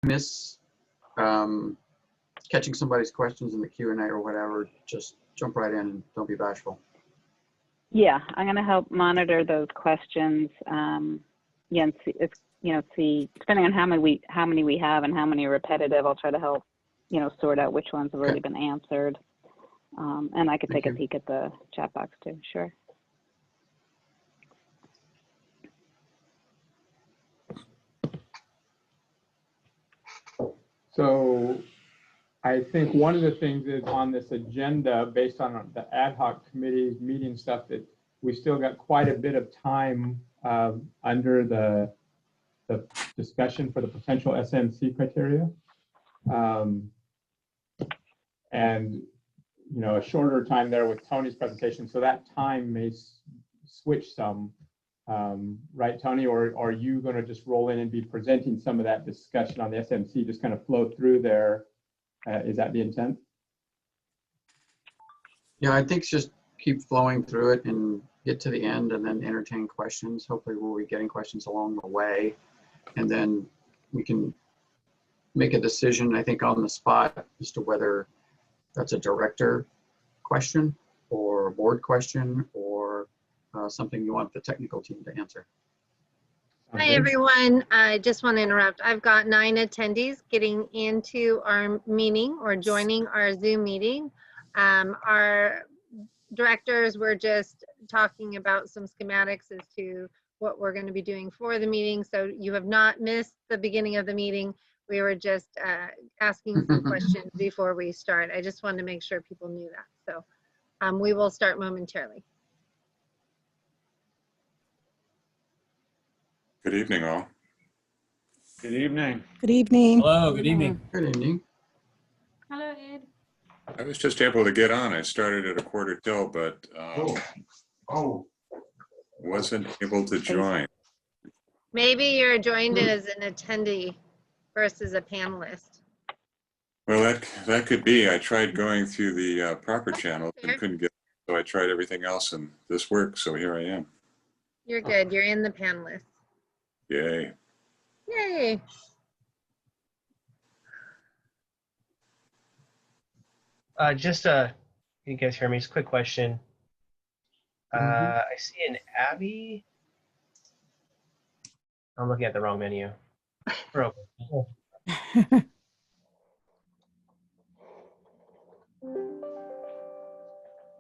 miss catching somebody's questions in the Q&A or whatever, just jump right in and don't be bashful. Yeah, I'm going to help monitor those questions. Yeah, and see, see depending on how many we have and how many are repetitive, I'll try to help, sort out which ones have already been answered. And I could take a peek at the chat box too. Sure. So I think one of the things is on this agenda, based on the ad hoc committee meeting stuff, that we still got quite a bit of time under the discussion for the potential SNC criteria. And, a shorter time there with Tony's presentation. So that time may switch some, right, Tony? Or are you going to just roll in and be presenting some of that discussion on the SNC, just kind of flow through there? Is that the intent? Yeah, I think just keep flowing through it and get to the end and then entertain questions. Hopefully we'll be getting questions along the way. And then we can make a decision, I think, on the spot as to whether that's a director question or a board question or something you want the technical team to answer. Hi, everyone. I just want to interrupt. I've got 9 attendees getting into our meeting or joining our Zoom meeting. Our directors were just talking about some schematics as to what we're going to be doing for the meeting. So you have not missed the beginning of the meeting. We were just asking some questions before we start. I just wanted to make sure people knew that. So we will start momentarily. Good evening, all. Good evening. Good evening. Hello, good evening. Good evening. Hello, Ed. I was just able to get on. I started at 1:45, but wasn't able to join. Maybe you're joined as an attendee versus a panelist. Well, that could be. I tried going through the proper channel and couldn't get, so I tried everything else and this worked, so here I am. You're good. You're in the panelist. Yay. Yay. You guys hear me? Just a quick question. I see an Abby. I'm looking at the wrong menu. We're open.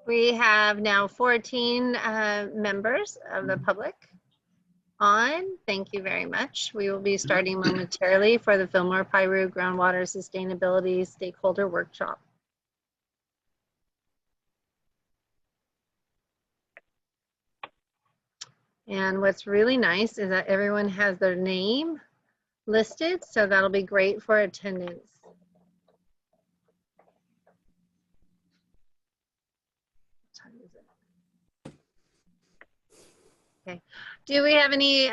We have now 14 members of the public on. Thank you very much. We will be starting momentarily for the Fillmore Piru Groundwater Sustainability Stakeholder Workshop. And what's really nice is that everyone has their name listed, so that'll be great for attendance. Okay. Do we have any,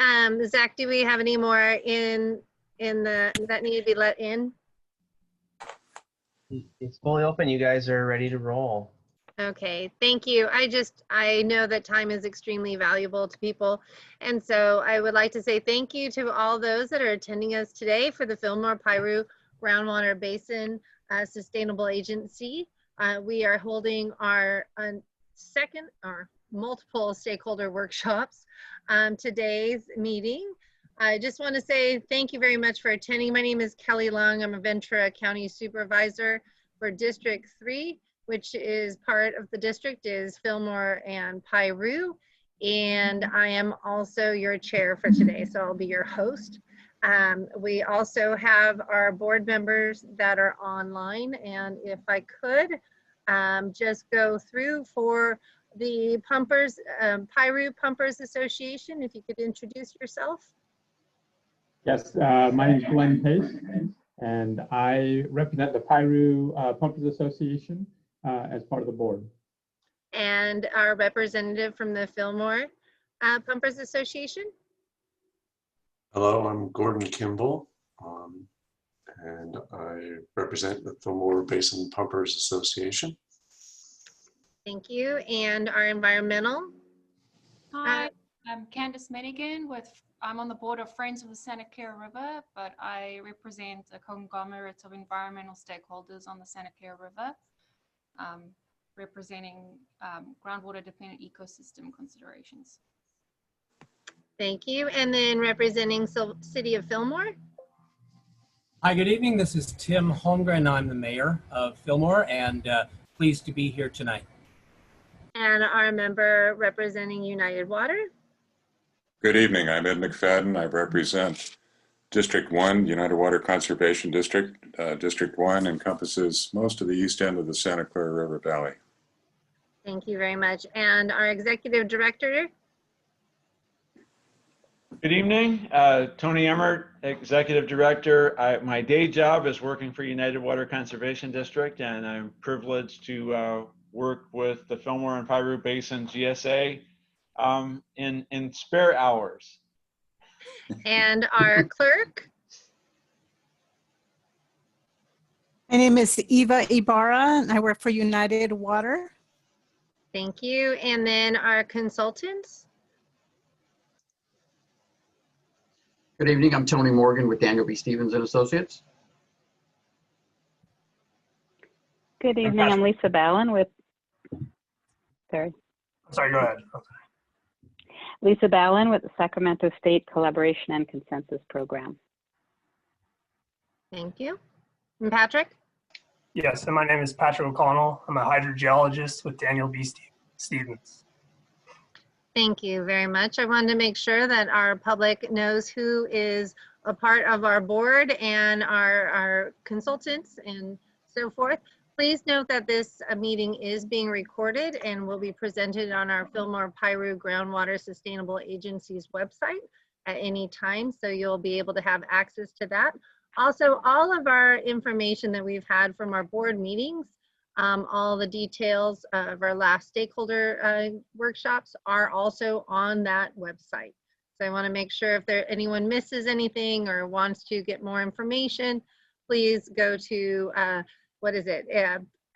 Zach, do we have any more in the, that need to be let in? It's fully open. You guys are ready to roll. Okay, thank you. I know that time is extremely valuable to people. And so I would like to say thank you to all those that are attending us today for the Fillmore Piru Groundwater Basin Sustainable Agency. We are holding our second or multiple stakeholder workshops today's meeting. I just want to say thank you very much for attending. My name is Kelly Long. I'm a Ventura County Supervisor for District 3, which is part of the district is Fillmore and Piru. And I am also your chair for today, so I'll be your host. We also have our board members that are online. And if I could just go through for the Pumpers, Piru Pumpers Association, if you could introduce yourself. Yes, my name is Glenn Pace, and I represent the Piru Pumpers Association as part of the board. And our representative from the Fillmore Pumpers Association. Hello, I'm Gordon Kimball, and I represent the Fillmore Basin Pumpers Association. Thank you. And our environmental. Hi, I'm Candace Minigan with I'm on the board of Friends of the Santa Clara River, but I represent a conglomerate of environmental stakeholders on the Santa Clara River, representing groundwater dependent ecosystem considerations. Thank you. And then representing City of Fillmore. Hi, good evening. This is Tim Holmgren. I'm the mayor of Fillmore and pleased to be here tonight. And our member representing United Water. Good evening. I'm Ed McFadden. I represent District 1, United Water Conservation District. District 1 encompasses most of the east end of the Santa Clara River Valley. Thank you very much. And our executive director. Good evening, Tony Emmert, Executive Director. My day job is working for United Water Conservation District, and I'm privileged to work with the Fillmore and Piru Basin GSA in spare hours. And our clerk. My name is Eva Ibarra, and I work for United Water. Thank you. And then our consultants. Good evening. I'm Tony Morgan with Daniel B. Stevens and Associates. Good evening. I'm Lisa Ballin with, sorry, go ahead. Lisa Ballin with the Sacramento State Collaboration and Consensus Program. Thank you. And Patrick? Yes, and my name is Patrick O'Connell. I'm a hydrogeologist with Daniel B. Stevens. Thank you very much. I wanted to make sure that our public knows who is a part of our board and our consultants and so forth. Please note that this meeting is being recorded and will be presented on our Fillmore Piru Groundwater Sustainable Agency's website at any time, so you'll be able to have access to that. Also, all of our information that we've had from our board meetings, all the details of our last stakeholder workshops are also on that website. So I want to make sure if anyone misses anything or wants to get more information, please go to, what is it,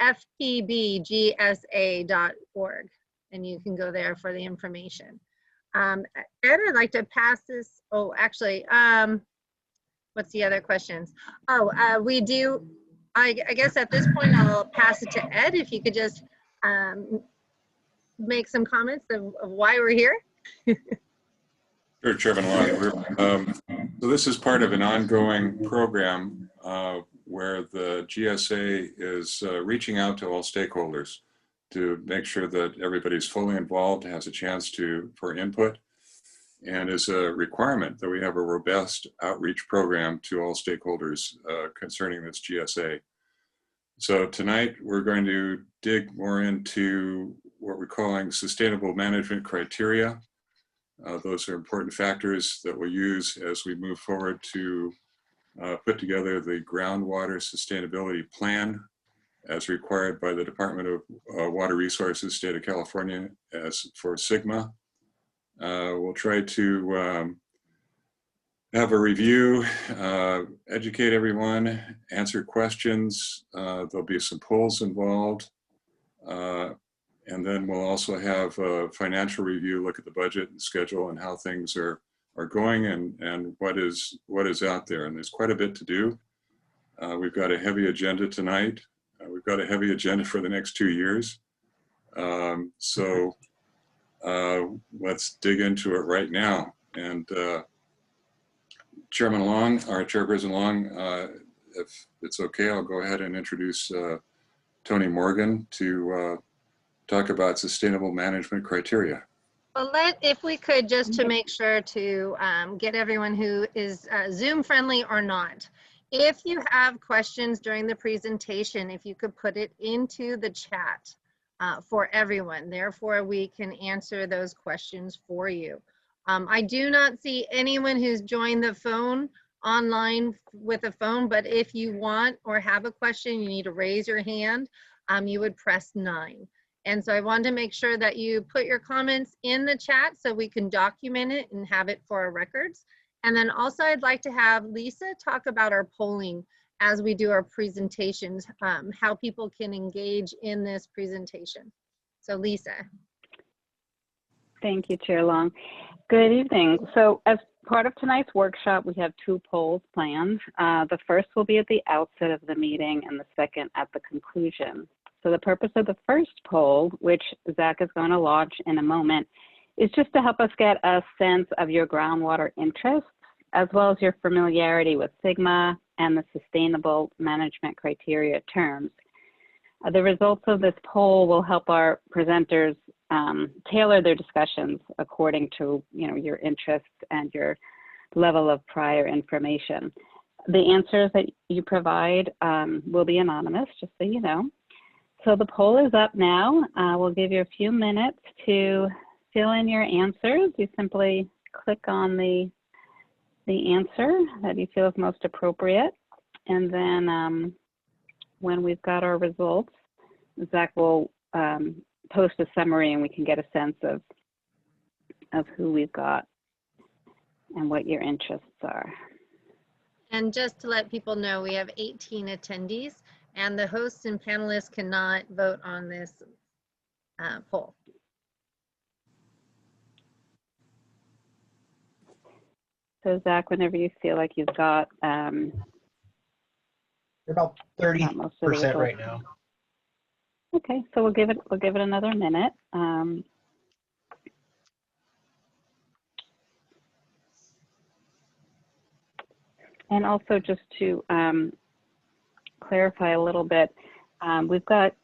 FPBGSA.org, and you can go there for the information. Ed, I'd like to pass this, oh, actually, what's the other questions? Oh, we do, I guess at this point I'll pass it to Ed, if you could just make some comments of why we're here. Sure, Chairman Long. So this is part of an ongoing program where the GSA is reaching out to all stakeholders to make sure that everybody's fully involved, has a chance for input, and is a requirement that we have a robust outreach program to all stakeholders concerning this GSA. So tonight we're going to dig more into what we're calling sustainable management criteria. Those are important factors that we'll use as we move forward to put together the groundwater sustainability plan as required by the Department of Water Resources, State of California, as for SGMA. We'll try to have a review, educate everyone, answer questions. There'll be some polls involved. And then we'll also have a financial review, look at the budget and schedule and how things are going and what is out there. And there's quite a bit to do. We've got a heavy agenda tonight. We've got a heavy agenda for the next 2 years. So let's dig into it right now. And Chairman Long, or Chairperson Long, if it's okay, I'll go ahead and introduce Tony Morgan to talk about sustainable management criteria. Well, if we could, just to make sure to get everyone who is Zoom friendly or not, if you have questions during the presentation, if you could put it into the chat for everyone, therefore we can answer those questions for you. I do not see anyone who's joined the phone online with a phone, but if you want or have a question, you need to raise your hand. You would press 9. And so I wanted to make sure that you put your comments in the chat so we can document it and have it for our records. And then also I'd like to have Lisa talk about our polling as we do our presentations, how people can engage in this presentation. So Lisa. Thank you, Chair Long. Good evening. So as part of tonight's workshop, we have 2 polls planned. The first will be at the outset of the meeting and the second at the conclusion. So the purpose of the first poll, which Zach is going to launch in a moment, is just to help us get a sense of your groundwater interests, as well as your familiarity with SGMA and the sustainable management criteria terms. The results of this poll will help our presenters tailor their discussions according to your interests and your level of prior information. The answers that you provide will be anonymous, just so you know. So the poll is up now. We'll give you a few minutes to fill in your answers. You simply click on the answer that you feel is most appropriate. And then when we've got our results, Zach will post a summary and we can get a sense of who we've got and what your interests are. And just to let people know, we have 18 attendees and the hosts and panelists cannot vote on this poll. So Zach, whenever you feel like you've got They're about 30% right now. Okay, so we'll give it another minute. And also just to clarify a little bit, we've got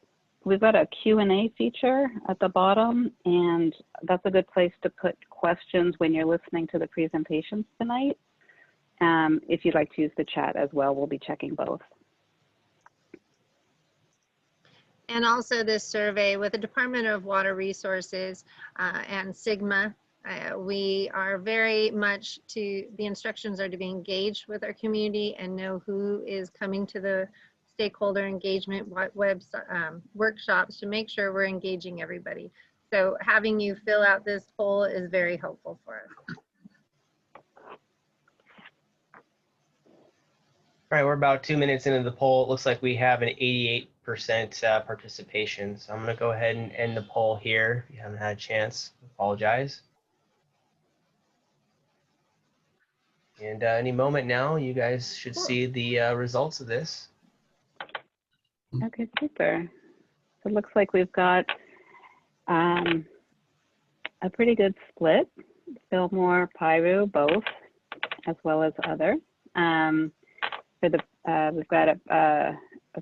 a Q&A feature at the bottom, and that's a good place to put questions when you're listening to the presentations tonight. If you'd like to use the chat as well, we'll be checking both. And also this survey with the Department of Water Resources and SGMA, we are very much the instructions are to be engaged with our community and know who is coming to the stakeholder engagement workshops to make sure we're engaging everybody. So having you fill out this poll is very helpful for us. All right, we're about 2 minutes into the poll. It looks like we have an 88% participation. So I'm going to go ahead and end the poll here. If you haven't had a chance, apologize. And any moment now, you guys should see the results of this. Okay, super. So it looks like we've got a pretty good split. Fillmore, Piru, both, as well as other. We've got a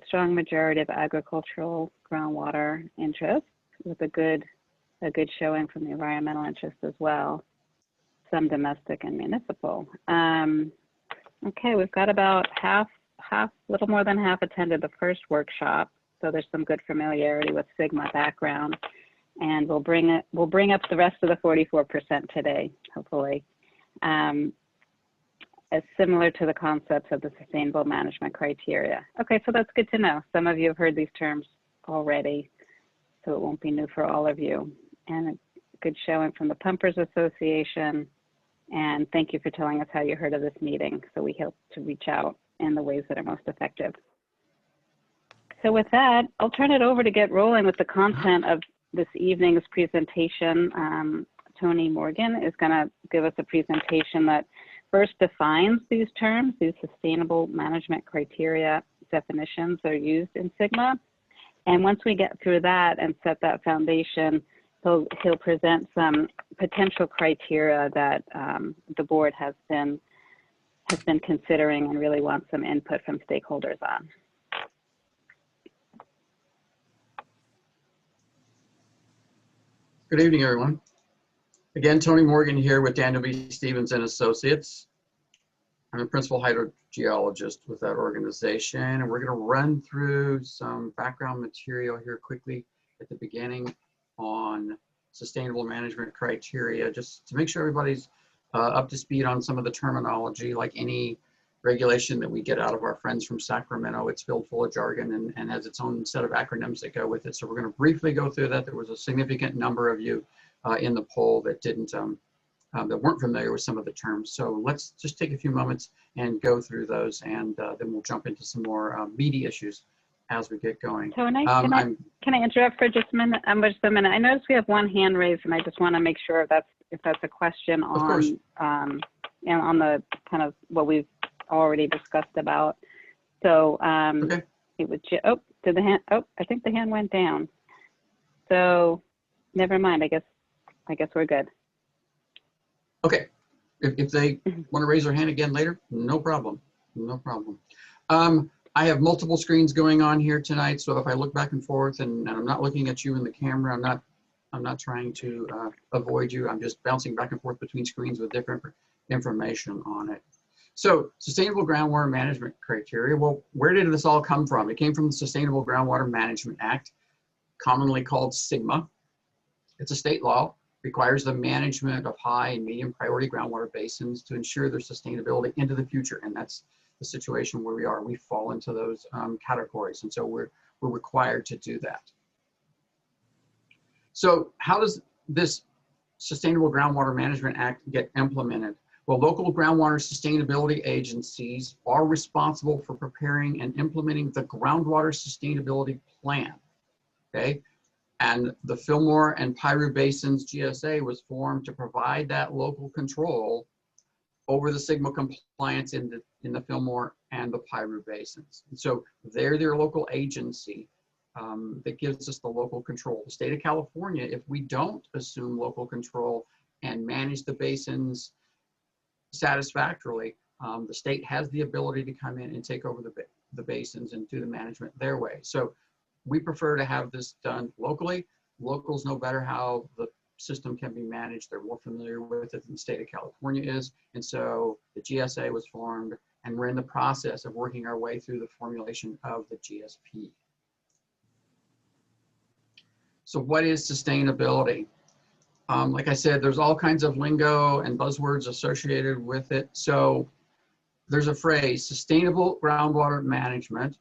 strong majority of agricultural groundwater interest with a good showing from the environmental interest as well. Some domestic and municipal. Okay, we've got about little more than half attended the first workshop, so there's some good familiarity with SGMA background, and we'll bring up the rest of the 44% today, hopefully. As similar to the concepts of the sustainable management criteria. Okay, so that's good to know. Some of you have heard these terms already, so it won't be new for all of you. And a good showing from the Pumpers Association. And thank you for telling us how you heard of this meeting, so we hope to reach out in the ways that are most effective. So with that, I'll turn it over to get rolling with the content of this evening's presentation. Tony Morgan is going to give us a presentation that first defines these terms, these sustainable management criteria definitions that are used in SGMA. And once we get through that and set that foundation, he'll present some potential criteria that the board has been considering and really wants some input from stakeholders on. Good evening, everyone. Again, Tony Morgan here with Daniel B. Stevens and Associates. I'm a principal hydrogeologist with that organization, and we're going to run through some background material here quickly at the beginning on sustainable management criteria, just to make sure everybody's up to speed on some of the terminology. Like any regulation that we get out of our friends from Sacramento, it's filled full of jargon and has its own set of acronyms that go with it. So we're going to briefly go through that. There was a significant number of you in the poll that that weren't familiar with some of the terms. So let's just take a few moments and go through those, and then we'll jump into some more meaty issues as we get going. Tony, can I interrupt for just a minute? I noticed we have one hand raised, and I just want to make sure if that's a question on and on the kind of what we've already discussed about. So Okay. it was, oh, did the hand, oh, I think the hand went down. So never mind, I guess we're good. Okay. If they want to raise their hand again later, no problem. No problem. I have multiple screens going on here tonight, so if I look back and forth and I'm not looking at you in the camera, I'm not trying to avoid you. I'm just bouncing back and forth between screens with different information on it. So sustainable groundwater management criteria. Well, where did this all come from? It came from the Sustainable Groundwater Management Act, commonly called SGMA. It's a state law, requires the management of high and medium priority groundwater basins to ensure their sustainability into the future. And that's the situation where we are. We fall into those categories. And so we're required to do that. So how does this Sustainable Groundwater Management Act get implemented? Well, local groundwater sustainability agencies are responsible for preparing and implementing the groundwater sustainability plan, okay? And the Fillmore and Piru Basins GSA was formed to provide that local control over the SGMA compliance in the Fillmore and the Piru Basins. And so they're their local agency that gives us the local control. The state of California, if we don't assume local control and manage the basins satisfactorily, the state has the ability to come in and take over the basins and do the management their way. So we prefer to have this done locally. Locals know better how the system can be managed. They're more familiar with it than the state of California is. And so the GSA was formed, and we're in the process of working our way through the formulation of the GSP. So what is sustainability? Like I said, there's all kinds of lingo and buzzwords associated with it. So there's a phrase, sustainable groundwater management,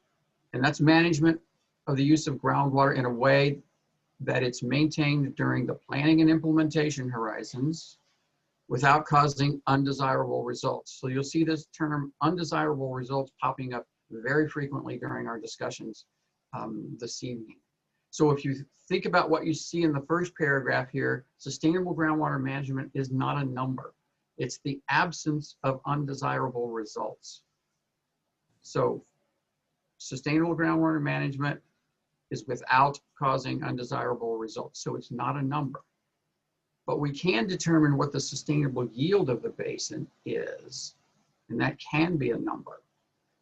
and that's management of the use of groundwater in a way that it's maintained during the planning and implementation horizons without causing undesirable results. So you'll see this term undesirable results popping up very frequently during our discussions this evening. So if you think about what you see in the first paragraph here, sustainable groundwater management is not a number. It's the absence of undesirable results. So sustainable groundwater management is without causing undesirable results. So it's not a number. But we can determine what the sustainable yield of the basin is, and that can be a number.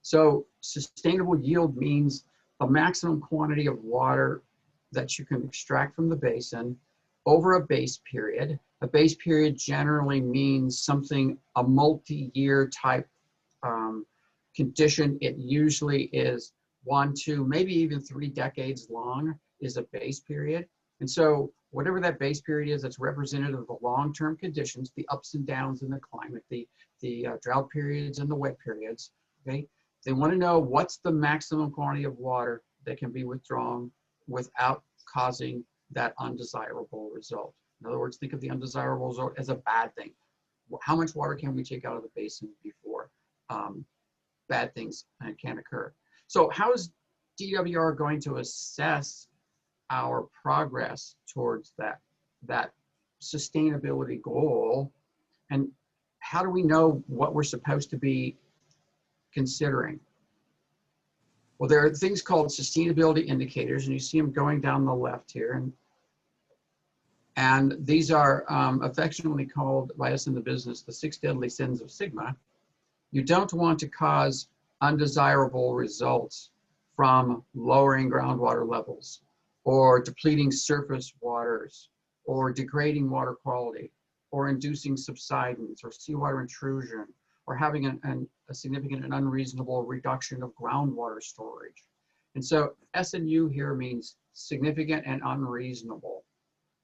So sustainable yield means a maximum quantity of water that you can extract from the basin over a base period. A base period generally means something, a multi-year type condition. It usually is 1, 2, maybe even 3 decades long is a base period. And so whatever that base period is, that's representative of the long-term conditions, the ups and downs in the climate, the drought periods and the wet periods, okay? They want to know what's the maximum quantity of water that can be withdrawn without causing that undesirable result. In other words, think of the undesirable result as a bad thing. How much water can we take out of the basin before bad things can occur? So how is DWR going to assess our progress towards that sustainability goal? And how do we know what we're supposed to be considering? Well, there are things called sustainability indicators, and you see them going down the left here. And these are affectionately called by us in the business the 6 deadly sins of SGMA. You don't want to cause undesirable results from lowering groundwater levels or depleting surface waters or degrading water quality or inducing subsidence or seawater intrusion or having a significant and unreasonable reduction of groundwater storage. And so S&U here means significant and unreasonable.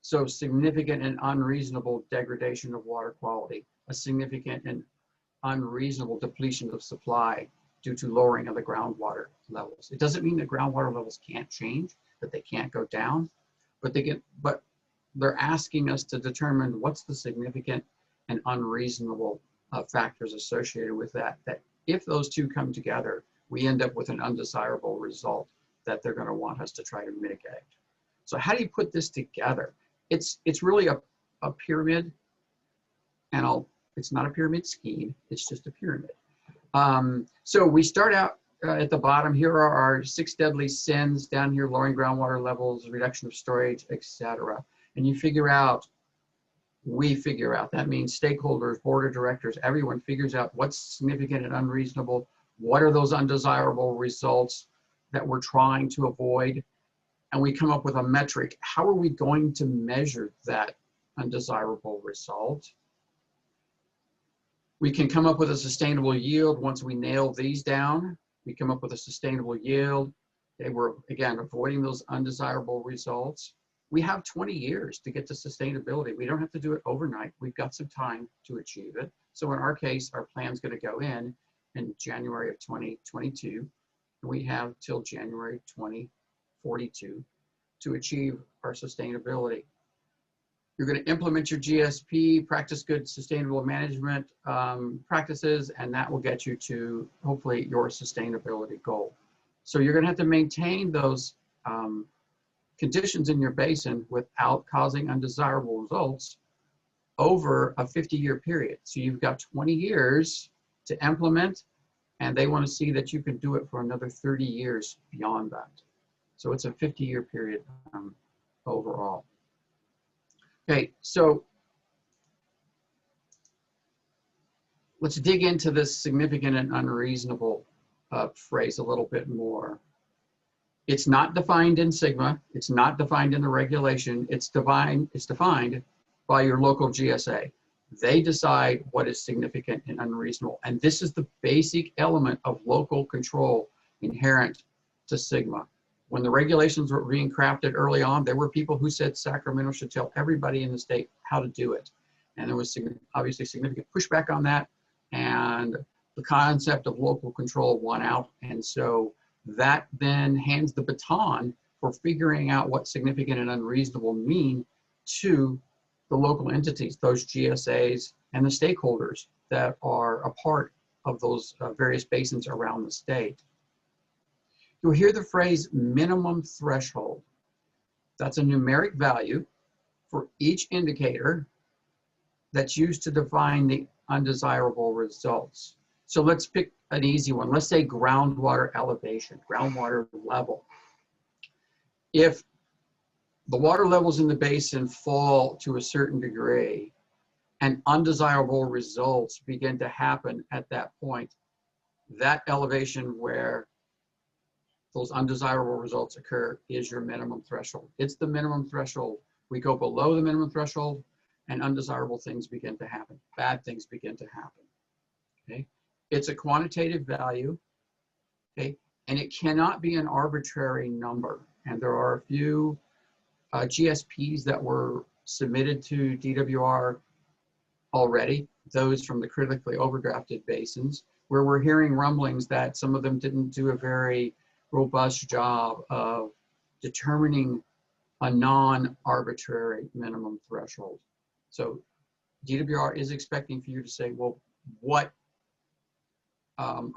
So significant and unreasonable degradation of water quality, a significant and unreasonable depletion of supply due to lowering of the groundwater levels. It doesn't mean that groundwater levels can't change, that they can't go down, but they're asking us to determine what's the significant and unreasonable factors associated with that if those two come together, we end up with an undesirable result that they're going to want us to try to mitigate. So how do you put this together? It's really a pyramid, and I'll It's not a pyramid scheme. It's just a pyramid. So we start out at the bottom. Here are our 6 deadly sins. Down here, lowering groundwater levels, reduction of storage, etc. And you figure out, we figure out, that means stakeholders, board of directors, everyone figures out what's significant and unreasonable. What are those undesirable results that we're trying to avoid? And we come up with a metric. How are we going to measure that undesirable result? We can come up with a sustainable yield. Once we nail these down, we come up with a sustainable yield. Okay, we're, again, avoiding those undesirable results. We have 20 years to get to sustainability. We don't have to do it overnight. We've got some time to achieve it. So in our case, our plan's going to go in January of 2022. And we have till January 2042 to achieve our sustainability. You're going to implement your GSP, practice good sustainable management practices, and that will get you to hopefully your sustainability goal. So you're going to have to maintain those conditions in your basin without causing undesirable results over a 50-year period. So you've got 20 years to implement, and they want to see that you can do it for another 30 years beyond that. So it's a 50-year period overall. Okay, so let's dig into this significant and unreasonable phrase a little bit more. It's not defined in SGMA. It's not defined in the regulation. It's defined by your local GSA. They decide what is significant and unreasonable. And this is the basic element of local control inherent to SGMA. When the regulations were being crafted early on, there were people who said Sacramento should tell everybody in the state how to do it. And there was obviously significant pushback on that. And the concept of local control won out. And so that then hands the baton for figuring out what significant and unreasonable mean to the local entities, those GSAs and the stakeholders that are a part of those various basins around the state. You'll hear the phrase minimum threshold. That's a numeric value for each indicator that's used to define the undesirable results. So let's pick an easy one. Let's say groundwater elevation, groundwater level. If the water levels in the basin fall to a certain degree and undesirable results begin to happen at that point, that elevation where those undesirable results occur is your minimum threshold. It's the minimum threshold. We go below the minimum threshold and undesirable things begin to happen. Bad things begin to happen, okay? It's a quantitative value, okay? And it cannot be an arbitrary number. And there are a few GSPs that were submitted to DWR already, those from the critically overdrafted basins, where we're hearing rumblings that some of them didn't do a very robust job of determining a non-arbitrary minimum threshold. So DWR is expecting for you to say, well, what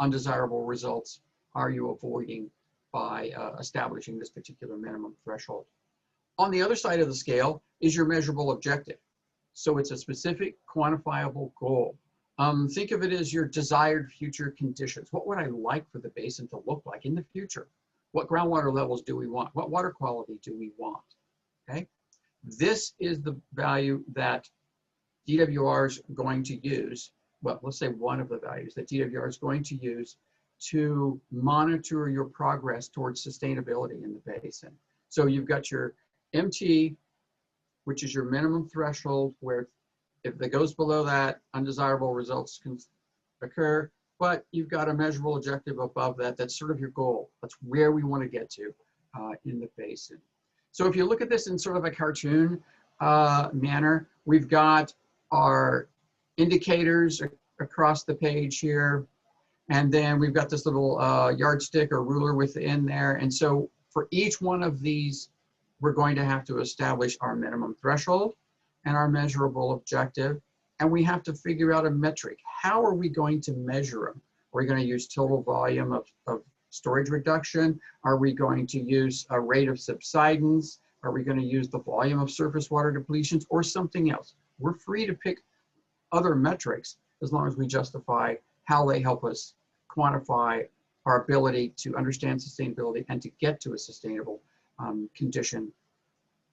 undesirable results are you avoiding by establishing this particular minimum threshold? On the other side of the scale is your measurable objective. So it's a specific quantifiable goal. Think of it as your desired future conditions. What would I like for the basin to look like in the future? What groundwater levels do we want? What water quality do we want? Okay. This is the value that DWR is going to use. Well, let's say one of the values that DWR is going to use to monitor your progress towards sustainability in the basin. So you've got your MT, which is your minimum threshold, where if it goes below that, undesirable results can occur, but you've got a measurable objective above that. That's sort of your goal. That's where we want to get to in the basin. So if you look at this in sort of a cartoon manner, we've got our indicators across the page here, and then we've got this little yardstick or ruler within there. And so for each one of these, we're going to have to establish our minimum threshold and our measurable objective, and we have to figure out a metric. How are we going to measure them? Are we going to use total volume of storage reduction? Are we going to use a rate of subsidence? Are we going to use the volume of surface water depletions or something else? We're free to pick other metrics as long as we justify how they help us quantify our ability to understand sustainability and to get to a sustainable condition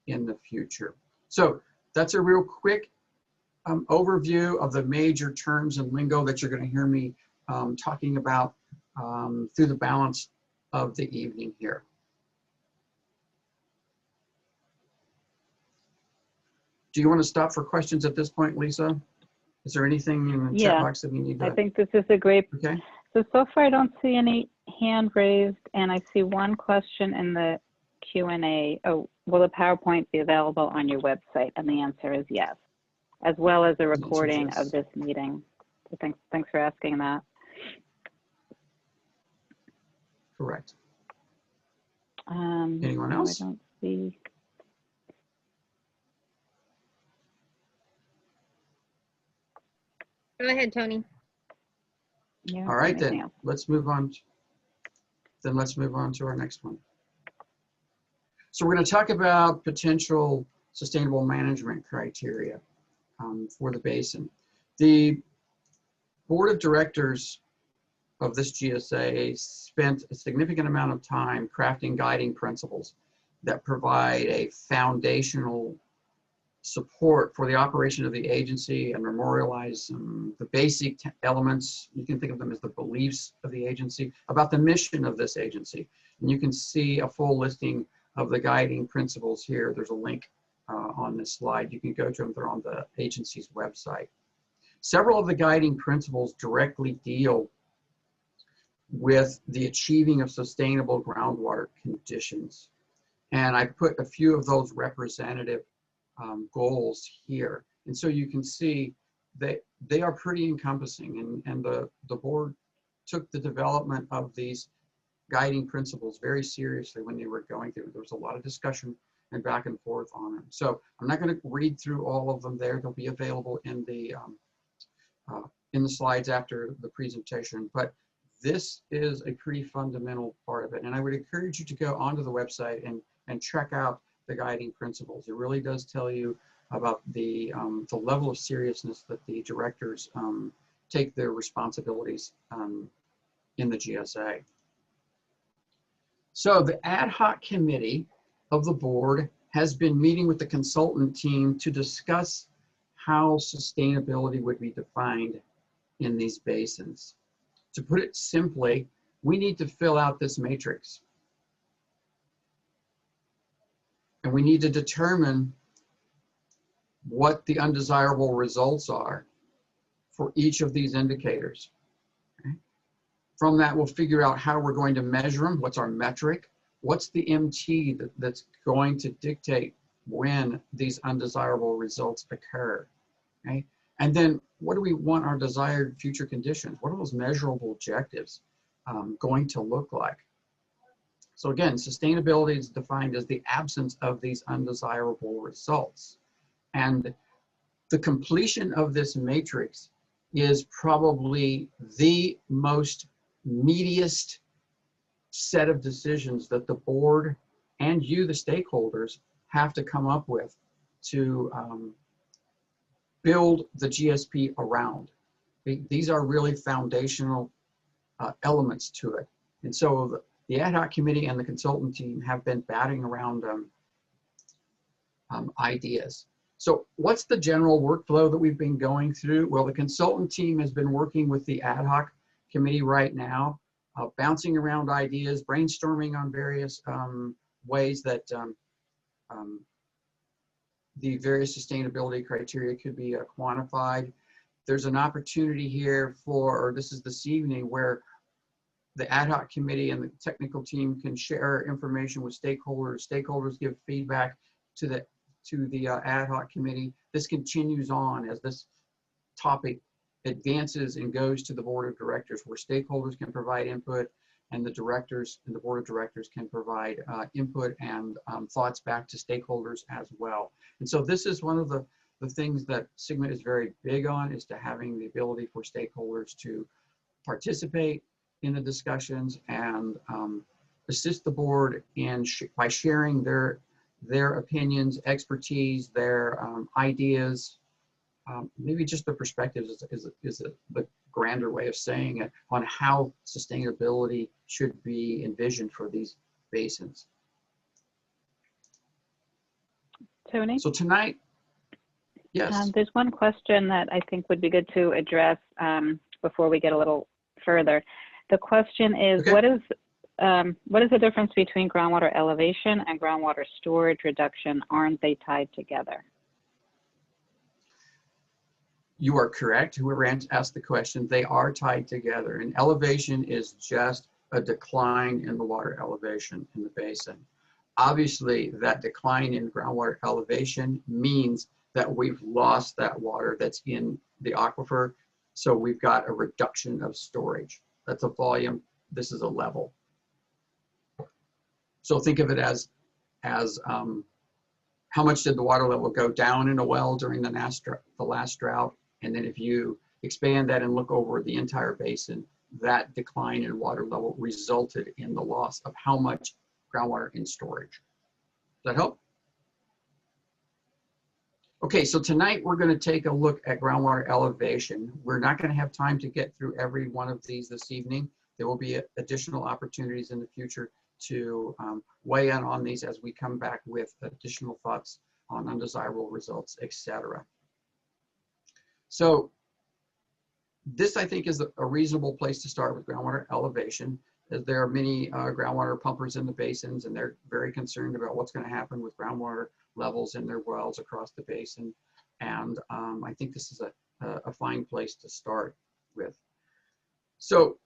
in the future. So that's a real quick overview of the major terms and lingo that you're going to hear me talking about through the balance of the evening here. Do you want to stop for questions at this point, Lisa? Is there anything in the chat box that we need to? I think this is a great. Okay. So far I don't see any hand raised, and I see one question in the Q&A. Oh, will the PowerPoint be available on your website? And the answer is yes, as well as a recording of this meeting. So thanks for asking that. Correct. Anyone else? I don't see. Go ahead, Tony. Yeah, all right, then let's move on. Then let's move on to our next one. So we're going to talk about potential sustainable management criteria for the basin. The board of directors of this GSA spent a significant amount of time crafting guiding principles that provide a foundational support for the operation of the agency and memorialize the basic elements. You can think of them as the beliefs of the agency about the mission of this agency. And you can see a full listing of the guiding principles here. There's a link on this slide. You can go to them. They're on the agency's website. Several of the guiding principles directly deal with the achieving of sustainable groundwater conditions. And I put a few of those representative goals here. And so you can see that they are pretty encompassing, and the board took the development of these guiding principles very seriously when they were going through. There was a lot of discussion and back and forth on them. So I'm not going to read through all of them there. They'll be available in the slides after the presentation, but this is a pretty fundamental part of it. And I would encourage you to go onto the website and check out the guiding principles. It really does tell you about the level of seriousness that the directors take their responsibilities in the GSA. So the ad hoc committee of the board has been meeting with the consultant team to discuss how sustainability would be defined in these basins. To put it simply, we need to fill out this matrix. And we need to determine what the undesirable results are for each of these indicators. Okay? From that, we'll figure out how we're going to measure them. What's our metric? What's the MT that's going to dictate when these undesirable results occur? Okay? And then what do we want our desired future conditions? What are those measurable objectives going to look like? So again, sustainability is defined as the absence of these undesirable results. And the completion of this matrix is probably the most meatiest set of decisions that the board and you, the stakeholders, have to come up with to build the GSP around. These are really foundational elements to it. And so the ad hoc committee and the consultant team have been batting around ideas. So what's the general workflow that we've been going through? Well, the consultant team has been working with the ad hoc committee right now, bouncing around ideas, brainstorming on various ways that the various sustainability criteria could be quantified. There's an opportunity here for, or this is this evening, where the ad hoc committee and the technical team can share information with stakeholders. Stakeholders give feedback to the ad hoc committee. This continues on as this topic advances and goes to the board of directors, where stakeholders can provide input and the directors and the board of directors can provide input and thoughts back to stakeholders as well. And so this is one of the things that Sigma is very big on, is to having the ability for stakeholders to participate in the discussions and assist the board in by sharing their opinions, expertise, their ideas, maybe just the perspectives is the grander way of saying it on how sustainability should be envisioned for these basins. Tony? So tonight, yes. There's one question that I think would be good to address before we get a little further. The question is, Okay. what is the difference between groundwater elevation and groundwater storage reduction? Aren't they tied together? You are correct. Whoever asked the question, they are tied together. And elevation is just a decline in the water elevation in the basin. Obviously, that decline in groundwater elevation means that we've lost that water that's in the aquifer. So we've got a reduction of storage. That's a volume. This is a level. So think of it as how much did the water level go down in a well during the last drought? And then if you expand that and look over the entire basin, that decline in water level resulted in the loss of how much groundwater in storage. Does that help? Okay, so tonight we're going to take a look at groundwater elevation. We're not going to have time to get through every one of these this evening. There will be additional opportunities in the future to weigh in on these as we come back with additional thoughts on undesirable results, etc. So this, I think, is a reasonable place to start with groundwater elevation, as there are many groundwater pumpers in the basins, and they're very concerned about what's going to happen with groundwater levels in their wells across the basin. And I think this is a fine place to start with. So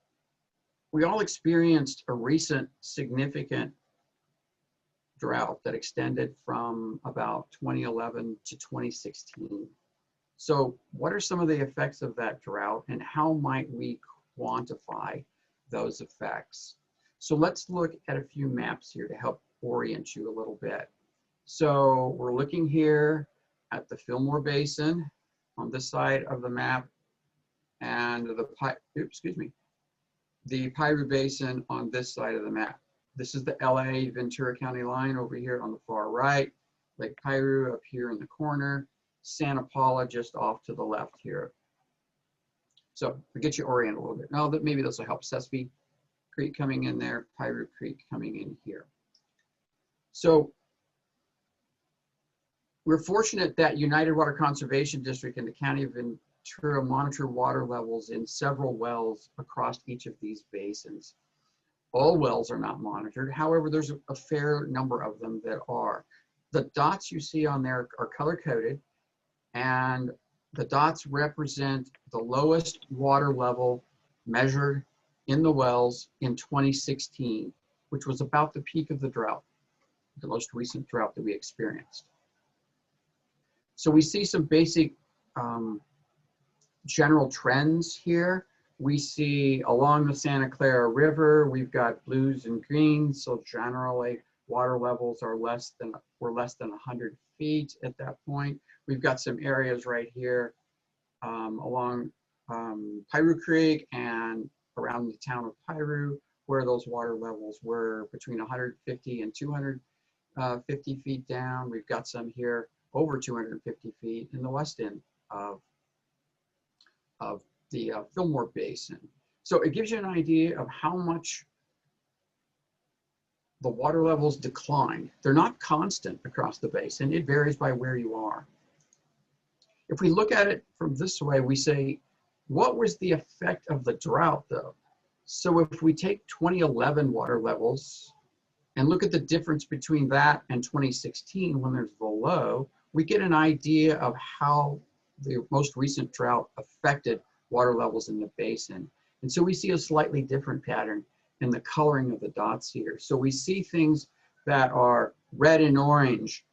we all experienced a recent significant drought that extended from about 2011 to 2016. So what are some of the effects of that drought, and how might we quantify those effects? So let's look at a few maps here to help orient you a little bit. So we're looking here at the Fillmore Basin on this side of the map, and the Piru Basin on this side of the map. This is the LA Ventura County line over here on the far right, Lake Piru up here in the corner, Santa Paula just off to the left here. So to get you oriented a little bit. Now that maybe this will help. Sespe Creek coming in there, Piru Creek coming in here. So we're fortunate that United Water Conservation District and the County of Ventura monitor water levels in several wells across each of these basins. All wells are not monitored. However, there's a fair number of them that are. The dots you see on there are color-coded, and the dots represent the lowest water level measured in the wells in 2016, which was about the peak of the drought, the most recent drought that we experienced. So we see some basic general trends here. We see along the Santa Clara River, we've got blues and greens. So generally water levels are were less than 100 feet at that point. We've got some areas right here along Piru Creek and around the town of Piru, where those water levels were between 150 and 250 feet down. We've got some here over 250 feet in the west end of the Fillmore Basin. So it gives you an idea of how much the water levels decline. They're not constant across the basin. It varies by where you are. If we look at it from this way, we say, what was the effect of the drought though? So if we take 2011 water levels and look at the difference between that and 2016 when there's the low, we get an idea of how the most recent drought affected water levels in the basin. And so we see a slightly different pattern in the coloring of the dots here. So we see things that are red and orange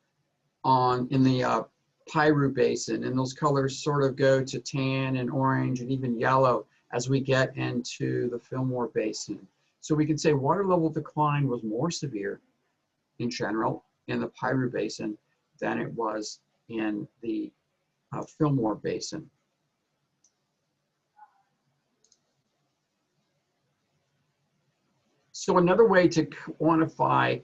in the Piru Basin, and those colors sort of go to tan and orange and even yellow as we get into the Fillmore Basin. So we can say water level decline was more severe in general in the Piru Basin than it was in the Fillmore Basin. So another way to quantify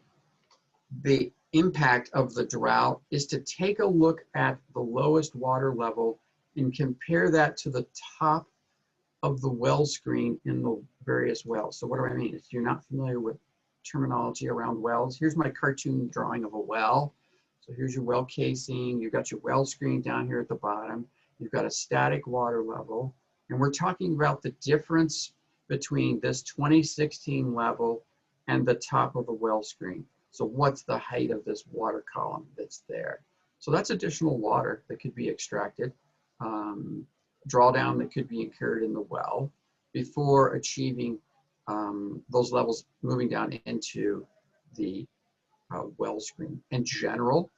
the impact of the drought is to take a look at the lowest water level and compare that to the top of the well screen in the various wells. So what do I mean? If you're not familiar with terminology around wells, here's my cartoon drawing of a well. So here's your well casing. You've got your well screen down here at the bottom. You've got a static water level. And we're talking about the difference between this 2016 level and the top of the well screen. So what's the height of this water column that's there? So that's additional water that could be extracted, drawdown that could be incurred in the well before achieving those levels moving down into the well screen. In general,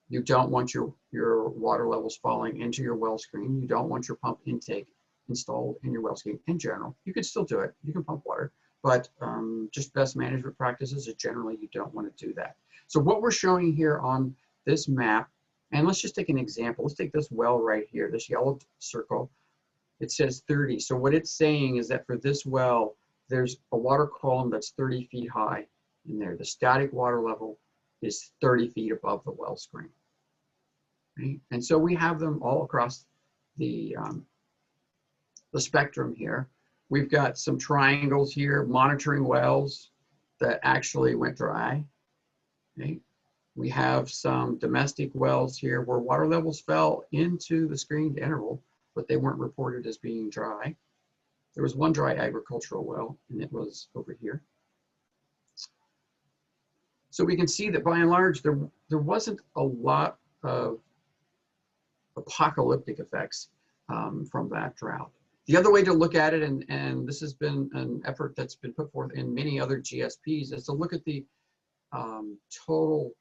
you don't want your water levels falling into your well screen. You don't want your pump intake installed in your well screen in general. You can still do it. You can pump water, but just best management practices is generally you don't want to do that. So what we're showing here on this map, and let's just take an example. Let's take this well right here, this yellow circle. It says 30. So what it's saying is that for this well, there's a water column that's 30 feet high in there. The static water level is 30 feet above the well screen. Right? And so we have them all across the spectrum here. We've got some triangles here, monitoring wells that actually went dry. Okay? We have some domestic wells here where water levels fell into the screened interval, but they weren't reported as being dry. There was one dry agricultural well, and it was over here. So we can see that by and large, there wasn't a lot of apocalyptic effects from that drought. The other way to look at it, and this has been an effort that's been put forth in many other GSPs, is to look at the total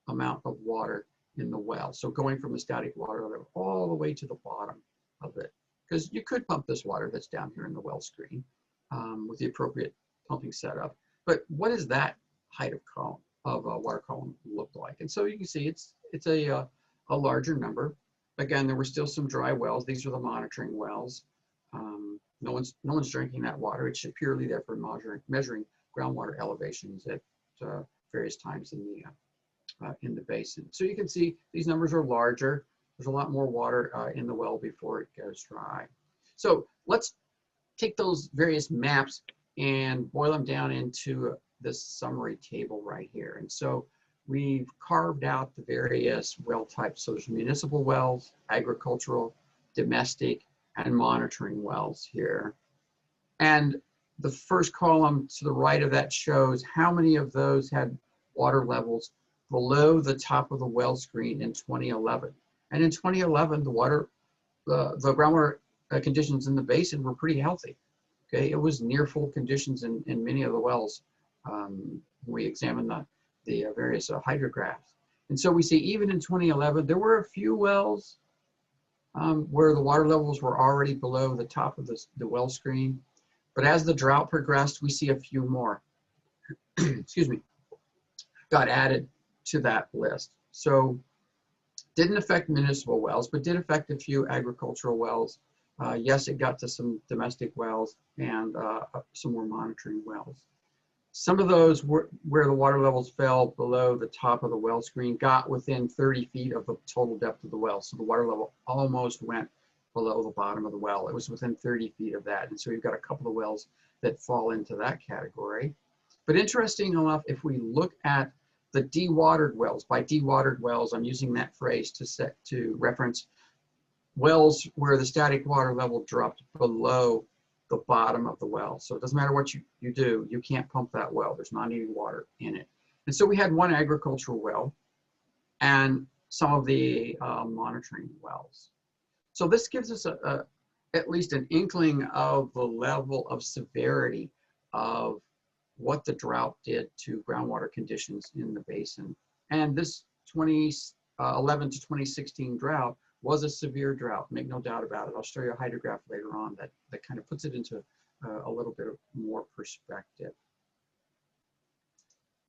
amount of water in the well. So going from the static water level all the way to the bottom of it. Because you could pump this water that's down here in the well screen with the appropriate pumping setup. But what does that height of a water column look like? And so you can see it's a larger number. Again, there were still some dry wells. These are the monitoring wells. No one's drinking that water. It's purely there for measuring groundwater elevations at various times in the basin. So you can see these numbers are larger. There's a lot more water in the well before it goes dry. So let's take those various maps and boil them down into this summary table right here. And so we've carved out the various well types. So there's municipal wells, agricultural, domestic, and monitoring wells here. And the first column to the right of that shows how many of those had water levels below the top of the well screen in 2011. And in 2011, the groundwater conditions in the basin were pretty healthy. Okay, it was near full conditions in many of the wells. We examined the various hydrographs. And so we see even in 2011, there were a few wells where the water levels were already below the top of the well screen. But as the drought progressed, we see a few more, excuse me, got added to that list. So didn't affect municipal wells, but did affect a few agricultural wells. Yes, it got to some domestic wells and some more monitoring wells. Some of those were where the water levels fell below the top of the well screen got within 30 feet of the total depth of the well. So the water level almost went below the bottom of the well. It was within 30 feet of that. And so you've got a couple of wells that fall into that category. But interesting enough, if we look at the dewatered wells, by dewatered wells, I'm using that phrase to reference wells where the static water level dropped below the bottom of the well. So it doesn't matter what you do, you can't pump that well. There's not any water in it. And so we had one agricultural well and some of the monitoring wells. So this gives us at least an inkling of the level of severity of what the drought did to groundwater conditions in the basin. And this 2011 to 2016 drought was a severe drought, make no doubt about it. I'll show you a hydrograph later on that kind of puts it into a little bit of more perspective.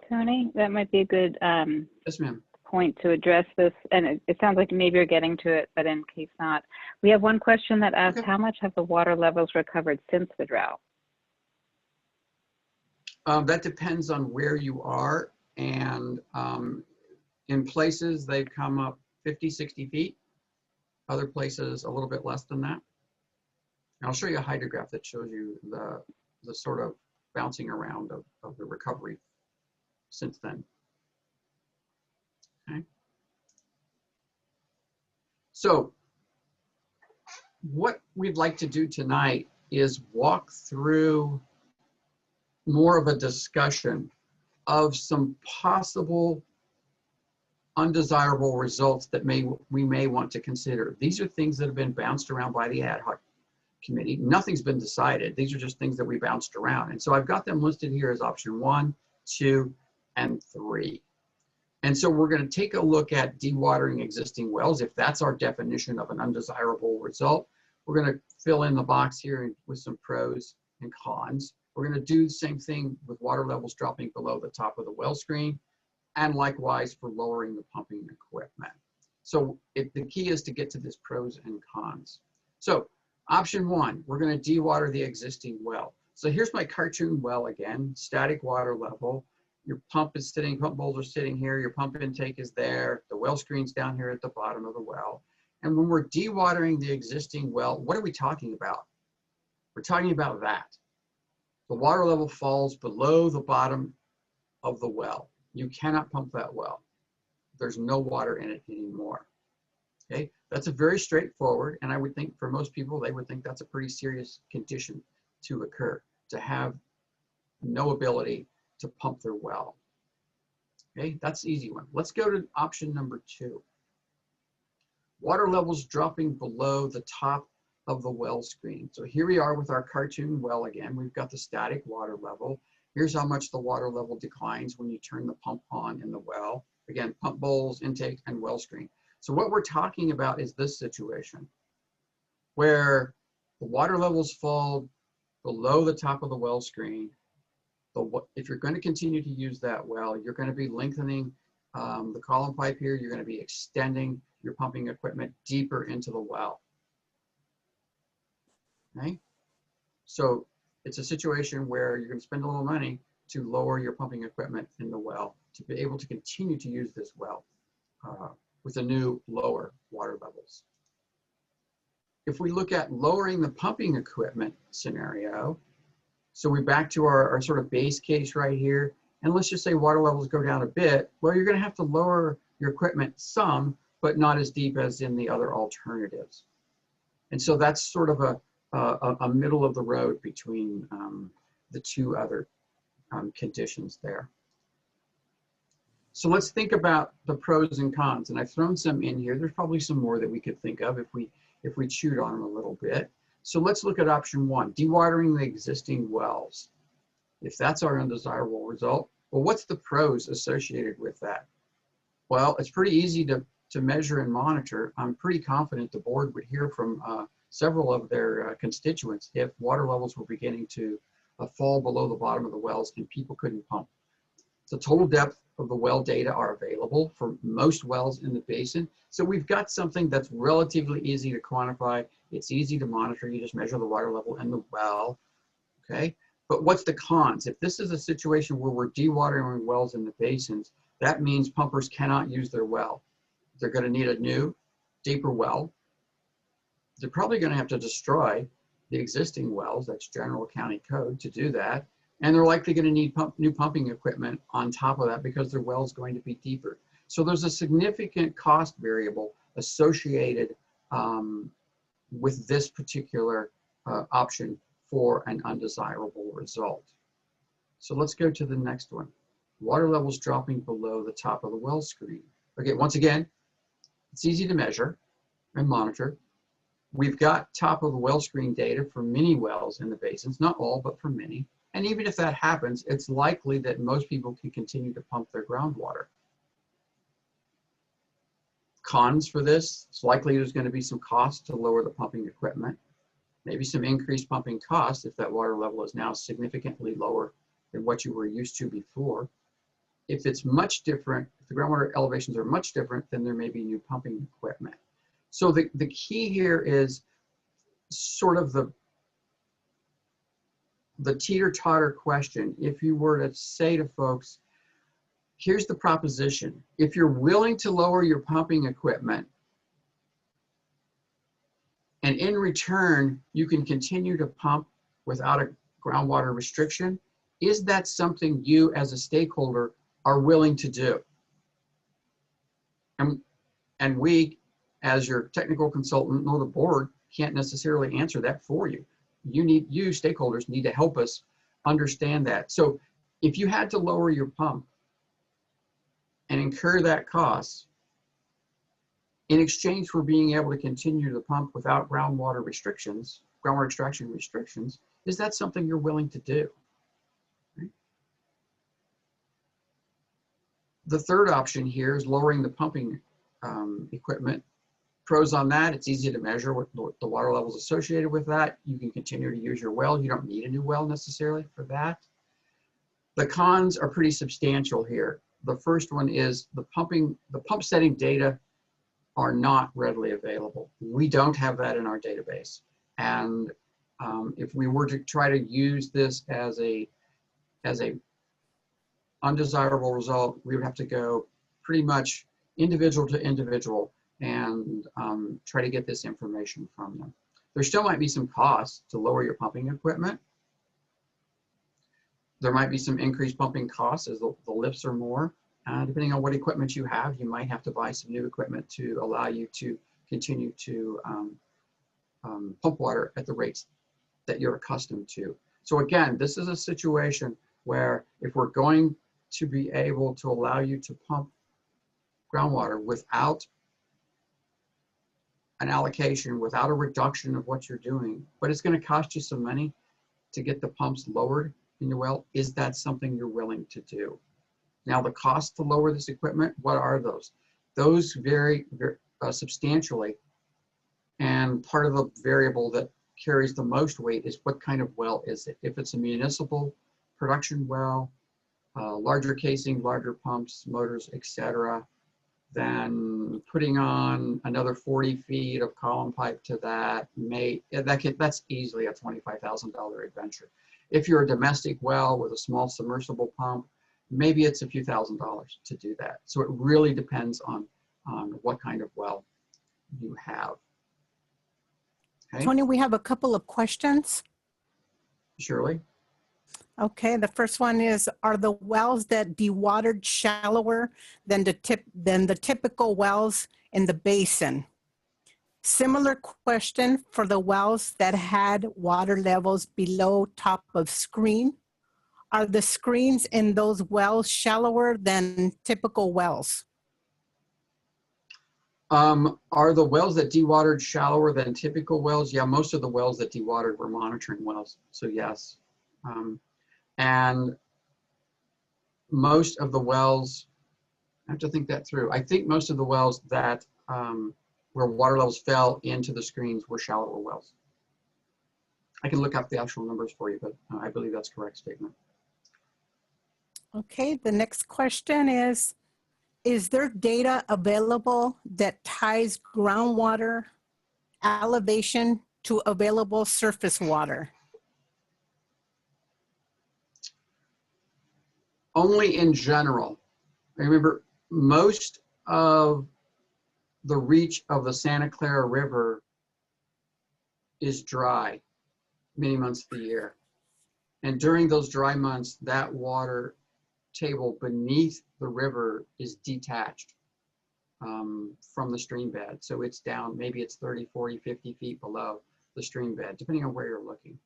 Tony, that might be a good Yes, ma'am. point to address this. And it sounds like maybe you're getting to it, but in case not, we have one question that asks, how much have the water levels recovered since the drought? That depends on where you are. And in places, they've come up 50, 60 feet. Other places a little bit less than that. And I'll show you a hydrograph that shows you the sort of bouncing around of the recovery since then. Okay. So what we'd like to do tonight is walk through more of a discussion of some possible undesirable results that we may want to consider. These are things that have been bounced around by the ad hoc committee. Nothing's been decided. These are just things that we bounced around. And so I've got them listed here as option 1, 2, and 3. And so we're going to take a look at dewatering existing wells. If that's our definition of an undesirable result, we're going to fill in the box here with some pros and cons. We're going to do the same thing with water levels dropping below the top of the well screen, and likewise for lowering the pumping equipment. So the key is to get to this pros and cons. So option 1, we're going to dewater the existing well. So here's my cartoon well again, static water level. Your pump bowls are sitting here, your pump intake is there, the well screen's down here at the bottom of the well. And when we're dewatering the existing well, what are we talking about? We're talking about that. The water level falls below the bottom of the well. You cannot pump that well. There's no water in it anymore. Okay, that's a very straightforward, and I would think for most people, they would think that's a pretty serious condition to occur, to have no ability to pump their well. Okay, that's the easy one. Let's go to option number 2. Water levels dropping below the top of the well screen. So here we are with our cartoon well again. We've got the static water level. Here's how much the water level declines when you turn the pump on in the well. Again, pump bowls, intake, and well screen. So what we're talking about is this situation where the water levels fall below the top of the well screen. If you're going to continue to use that well, you're going to be lengthening the column pipe here. You're going to be extending your pumping equipment deeper into the well. Okay? So it's a situation where you're going to spend a little money to lower your pumping equipment in the well to be able to continue to use this well with the new lower water levels. If we look at lowering the pumping equipment scenario, so we're back to our sort of base case right here, and let's just say water levels go down a bit, well, you're going to have to lower your equipment some, but not as deep as in the other alternatives. And so that's sort of a middle of the road between the two other conditions there. So let's think about the pros and cons, and I've thrown some in here. There's probably some more that we could think of if we chewed on them a little bit. So let's look at option 1, dewatering the existing wells. If that's our undesirable result, well, what's the pros associated with that? Well, it's pretty easy to measure and monitor. I'm pretty confident the board would hear from several of their constituents if water levels were beginning to fall below the bottom of the wells and people couldn't pump. The total depth of the well data are available for most wells in the basin. So we've got something that's relatively easy to quantify. It's easy to monitor. You just measure the water level in the well, okay? But what's the cons? If this is a situation where we're dewatering wells in the basins, that means pumpers cannot use their well. They're gonna need a new, deeper well. They're probably gonna have to destroy the existing wells, that's general county code, to do that. And they're likely going to need new pumping equipment on top of that because their well is going to be deeper. So there's a significant cost variable associated with this particular option for an undesirable result. So let's go to the next one. Water levels dropping below the top of the well screen. Okay, once again, it's easy to measure and monitor. We've got top of the well screen data for many wells in the basins, not all, but for many. And even if that happens, it's likely that most people can continue to pump their groundwater. Cons for this, it's likely there's going to be some cost to lower the pumping equipment, maybe some increased pumping costs if that water level is now significantly lower than what you were used to before. If it's much different, if the groundwater elevations are much different, then there may be new pumping equipment. So the key here is sort of the teeter-totter question. If you were to say to folks, here's the proposition. If you're willing to lower your pumping equipment, And in return, you can continue to pump without a groundwater restriction. Is that something you as a stakeholder are willing to do? And we, as your technical consultant, nor the board, can't necessarily answer that for you. You stakeholders need to help us understand that. So if you had to lower your pump and incur that cost in exchange for being able to continue to pump without groundwater restrictions, groundwater extraction restrictions, is that something you're willing to do? Right? The third option here is lowering the pumping equipment. Pros on that, it's easy to measure what the water levels associated with that. You can continue to use your well. You don't need a new well necessarily for that. The cons are pretty substantial here. The first one is the pump setting data are not readily available. We don't have that in our database. And if we were to try to use this as a undesirable result, we would have to go pretty much individual to individual and try to get this information from them. There still might be some costs to lower your pumping equipment. There might be some increased pumping costs as the lifts are more. Depending on what equipment you have, you might have to buy some new equipment to allow you to continue to pump water at the rates that you're accustomed to. So again, this is a situation where if we're going to be able to allow you to pump groundwater without an allocation, without a reduction of what you're doing, but it's going to cost you some money to get the pumps lowered in your well, is that something you're willing to do? Now, the cost to lower this equipment, what are those? Those vary substantially. And part of the variable that carries the most weight is what kind of well is it? If it's a municipal production well, larger casing, larger pumps, motors, etc., then putting on another 40 feet of column pipe to that, that's easily a $25,000 adventure. If you're a domestic well with a small submersible pump, maybe it's a few $1,000s to do that. So it really depends on what kind of well you have. Okay. Tony, we have a couple of questions. Shirley? Okay, the first one is, are the wells that dewatered shallower than the typical wells in the basin? Similar question for the wells that had water levels below top of screen. Are the screens in those wells shallower than typical wells? Are the wells that dewatered shallower than typical wells? Yeah, most of the wells that dewatered were monitoring wells, so yes. And most of the wells, I have to think that through. I think most of the wells that where water levels fell into the screens were shallower wells. I can look up the actual numbers for you, but I believe that's a correct statement. Okay, the next question is there data available that ties groundwater elevation to available surface water? Only in general. Remember, most of the reach of the Santa Clara River is dry many months of the year. And during those dry months, that water table beneath the river is detached from the stream bed. So it's down, maybe it's 30, 40, 50 feet below the stream bed, depending on where you're looking.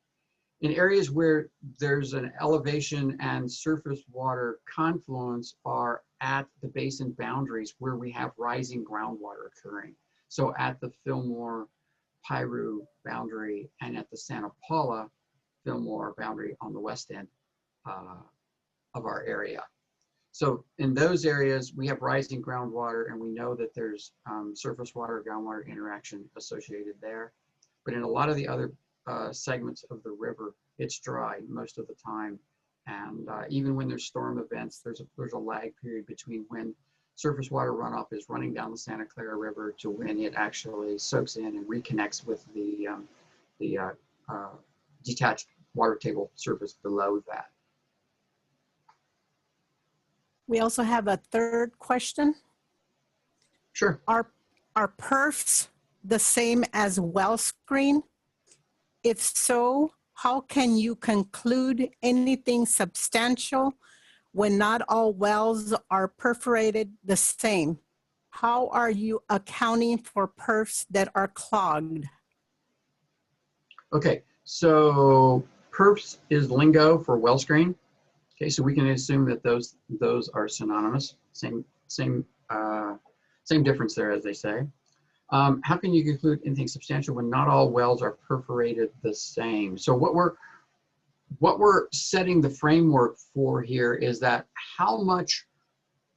In areas where there's an elevation and surface water confluence are at the basin boundaries where we have rising groundwater occurring. So at the Fillmore, Piru boundary and at the Santa Paula, Fillmore boundary on the west end of our area. So in those areas, we have rising groundwater and we know that there's surface water, groundwater interaction associated there. But in a lot of the other segments of the river, it's dry most of the time. And even when there's storm events, there's a lag period between when surface water runoff is running down the Santa Clara River to when it actually soaks in and reconnects with the detached water table surface below that. We also have a third question. Sure. Are perfs the same as well screen? If so, how can you conclude anything substantial when not all wells are perforated the same? How are you accounting for perfs that are clogged? Okay, so perfs is lingo for well screen. Okay, so we can assume that those are synonymous. Same difference there, as they say. How can you conclude anything substantial when not all wells are perforated the same? So what we're setting the framework for here is that how much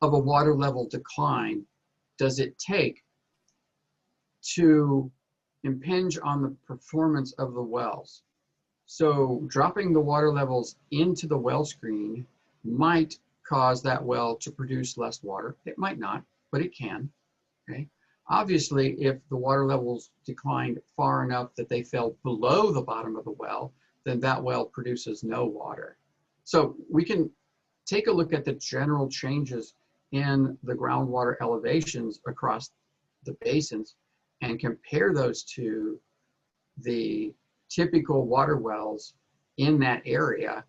of a water level decline does it take to impinge on the performance of the wells? So dropping the water levels into the well screen might cause that well to produce less water. It might not, but it can, okay? Obviously, if the water levels declined far enough that they fell below the bottom of the well, then that well produces no water. So we can take a look at the general changes in the groundwater elevations across the basins and compare those to the typical water wells in that area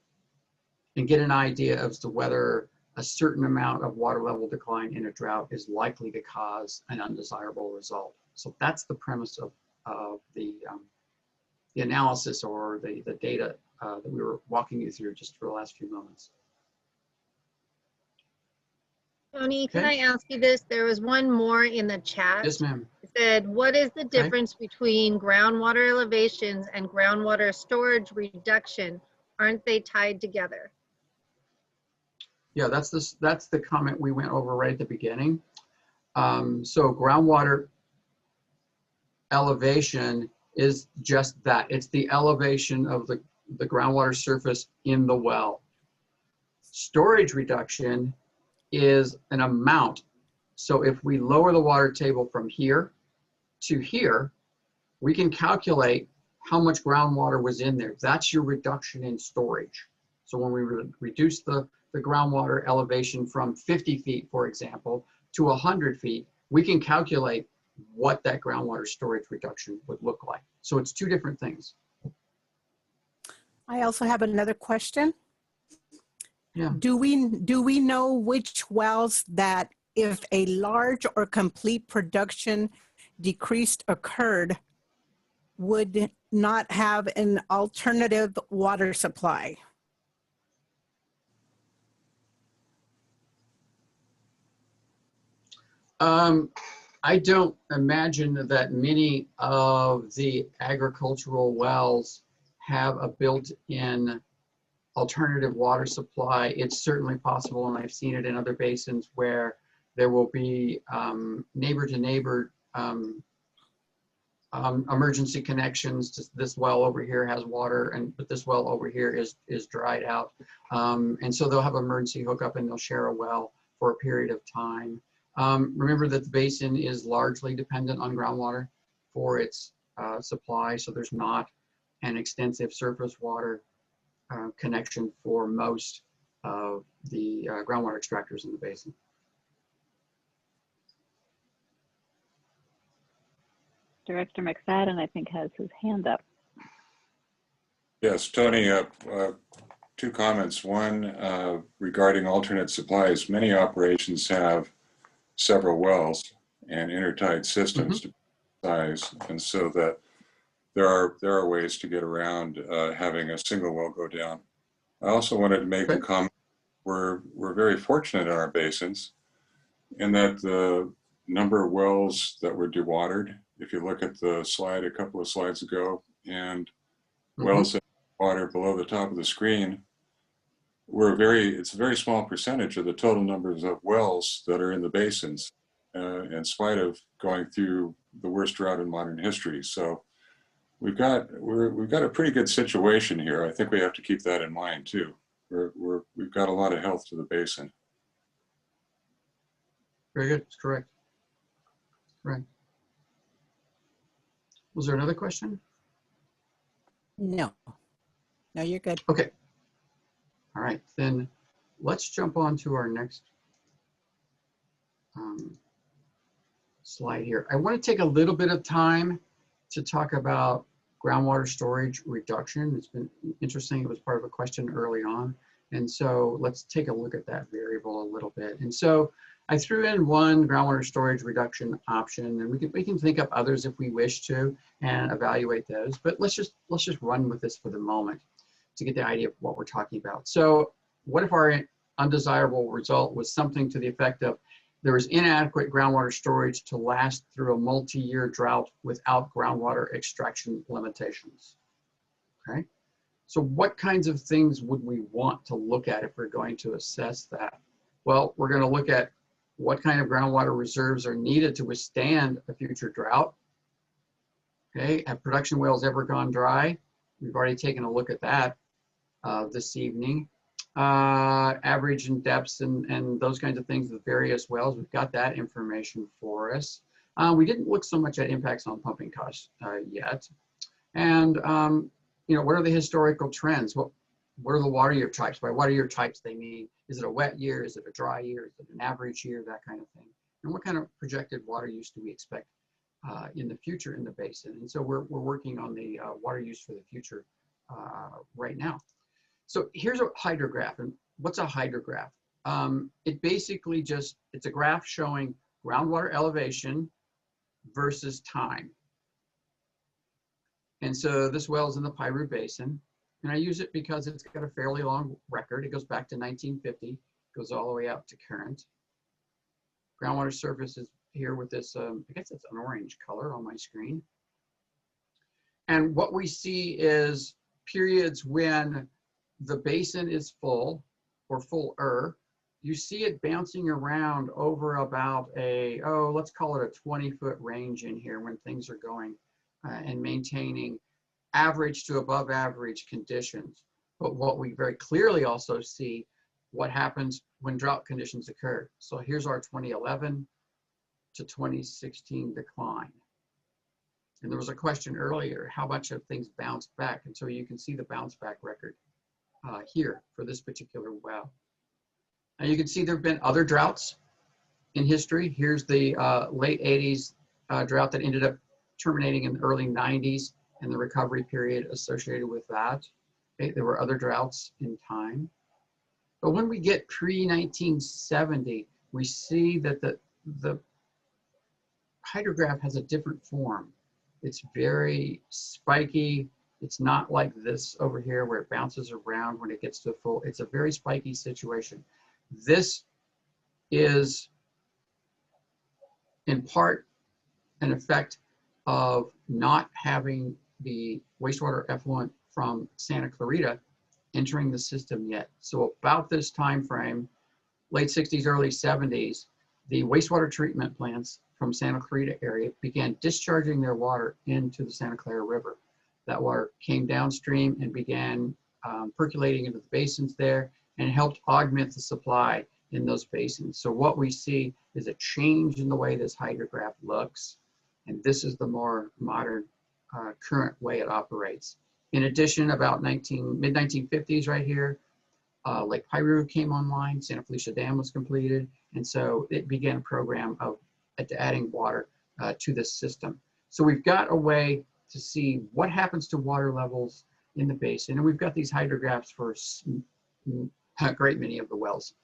and get an idea as to whether a certain amount of water level decline in a drought is likely to cause an undesirable result. So that's the premise of the analysis or the data that we were walking you through just for the last few moments. Tony, can Okay. I ask you this? There was one more in the chat. Yes, ma'am. It said, what is the Okay. difference between groundwater elevations and groundwater storage reduction? Aren't they tied together? Yeah, that's the comment we went over right at the beginning. So groundwater elevation is just that. It's the elevation of the groundwater surface in the well. Storage reduction is an amount. So if we lower the water table from here to here, we can calculate how much groundwater was in there. That's your reduction in storage. So when we reduce the groundwater elevation from 50 feet, for example, to 100 feet, we can calculate what that groundwater storage reduction would look like. So it's two different things. I also have another question. Yeah. Do we know which wells that if a large or complete production decreased occurred would not have an alternative water supply? I don't imagine that many of the agricultural wells have a built-in alternative water supply. It's certainly possible, and I've seen it in other basins, where there will be neighbor-to-neighbor emergency connections. Just this well over here has water, but this well over here is dried out. And so they'll have emergency hookup and they'll share a well for a period of time. Remember that the basin is largely dependent on groundwater for its supply, so there's not an extensive surface water connection for most of the groundwater extractors in the basin. Director McFadden, I think, has his hand up. Yes, Tony, two comments. One, regarding alternate supplies. Many operations have several wells and intertied systems to size, and so that there are ways to get around having a single well go down. I also wanted to make a comment. We're very fortunate in our basins in that the number of wells that were dewatered, if you look at the slide a couple of slides ago, and wells that water below the top of the screen, it's a very small percentage of the total numbers of wells that are in the basins, in spite of going through the worst drought in modern history. So we've got a pretty good situation here. I think we have to keep that in mind too. We've got a lot of health to the basin. Very good. That's correct. Right. Was there another question? No. No, you're good. Okay. All right, then let's jump on to our next slide here. I want to take a little bit of time to talk about groundwater storage reduction. It's been interesting. It was part of a question early on. And so let's take a look at that variable a little bit. And so I threw in one groundwater storage reduction option, and we can think up others if we wish to and evaluate those. But let's just run with this for the moment to get the idea of what we're talking about. So what if our undesirable result was something to the effect of there was inadequate groundwater storage to last through a multi-year drought without groundwater extraction limitations? Okay. So what kinds of things would we want to look at if we're going to assess that? Well, we're going to look at what kind of groundwater reserves are needed to withstand a future drought. Okay, have production wells ever gone dry? We've already taken a look at that this evening. Average and depths and those kinds of things with various wells. We've got that information for us. We didn't look so much at impacts on pumping costs yet. And you know, what are the historical trends? What are the water year types? By water year types, they mean, is it a wet year? Is it a dry year? Is it an average year? That kind of thing. And what kind of projected water use do we expect in the future in the basin? And so we're working on the water use for the future right now. So here's a hydrograph. And what's a hydrograph? It basically it's a graph showing groundwater elevation versus time. And so this well is in the Piru Basin. And I use it because it's got a fairly long record. It goes back to 1950, goes all the way up to current. Groundwater surface is here with this, I guess it's an orange color on my screen. And what we see is periods when the basin is full or fuller. You see it bouncing around over about let's call it a 20-foot range in here when things are going and maintaining average to above average conditions. But what we very clearly also see what happens when drought conditions occur. So here's our 2011 to 2016 decline. And there was a question earlier, how much have things bounced back? And so you can see the bounce back record here for this particular well. Now you can see there have been other droughts in history. Here's the late 80s drought that ended up terminating in the early 90s and the recovery period associated with that. Okay, there were other droughts in time. But when we get pre-1970, we see that the hydrograph has a different form. It's very spiky. It's not like this over here where it bounces around when it gets to full. It's a very spiky situation. This is in part an effect of not having the wastewater effluent from Santa Clarita entering the system yet. So about this time frame, late 60s, early 70s, the wastewater treatment plants from Santa Clarita area began discharging their water into the Santa Clara River. That water came downstream and began percolating into the basins there and helped augment the supply in those basins. So what we see is a change in the way this hydrograph looks. And this is the more modern current way it operates. In addition, about mid-1950s right here, Lake Piru came online, Santa Felicia Dam was completed, and so it began a program of adding water to this system. So we've got a way to see what happens to water levels in the basin, and we've got these hydrographs for a great many of the wells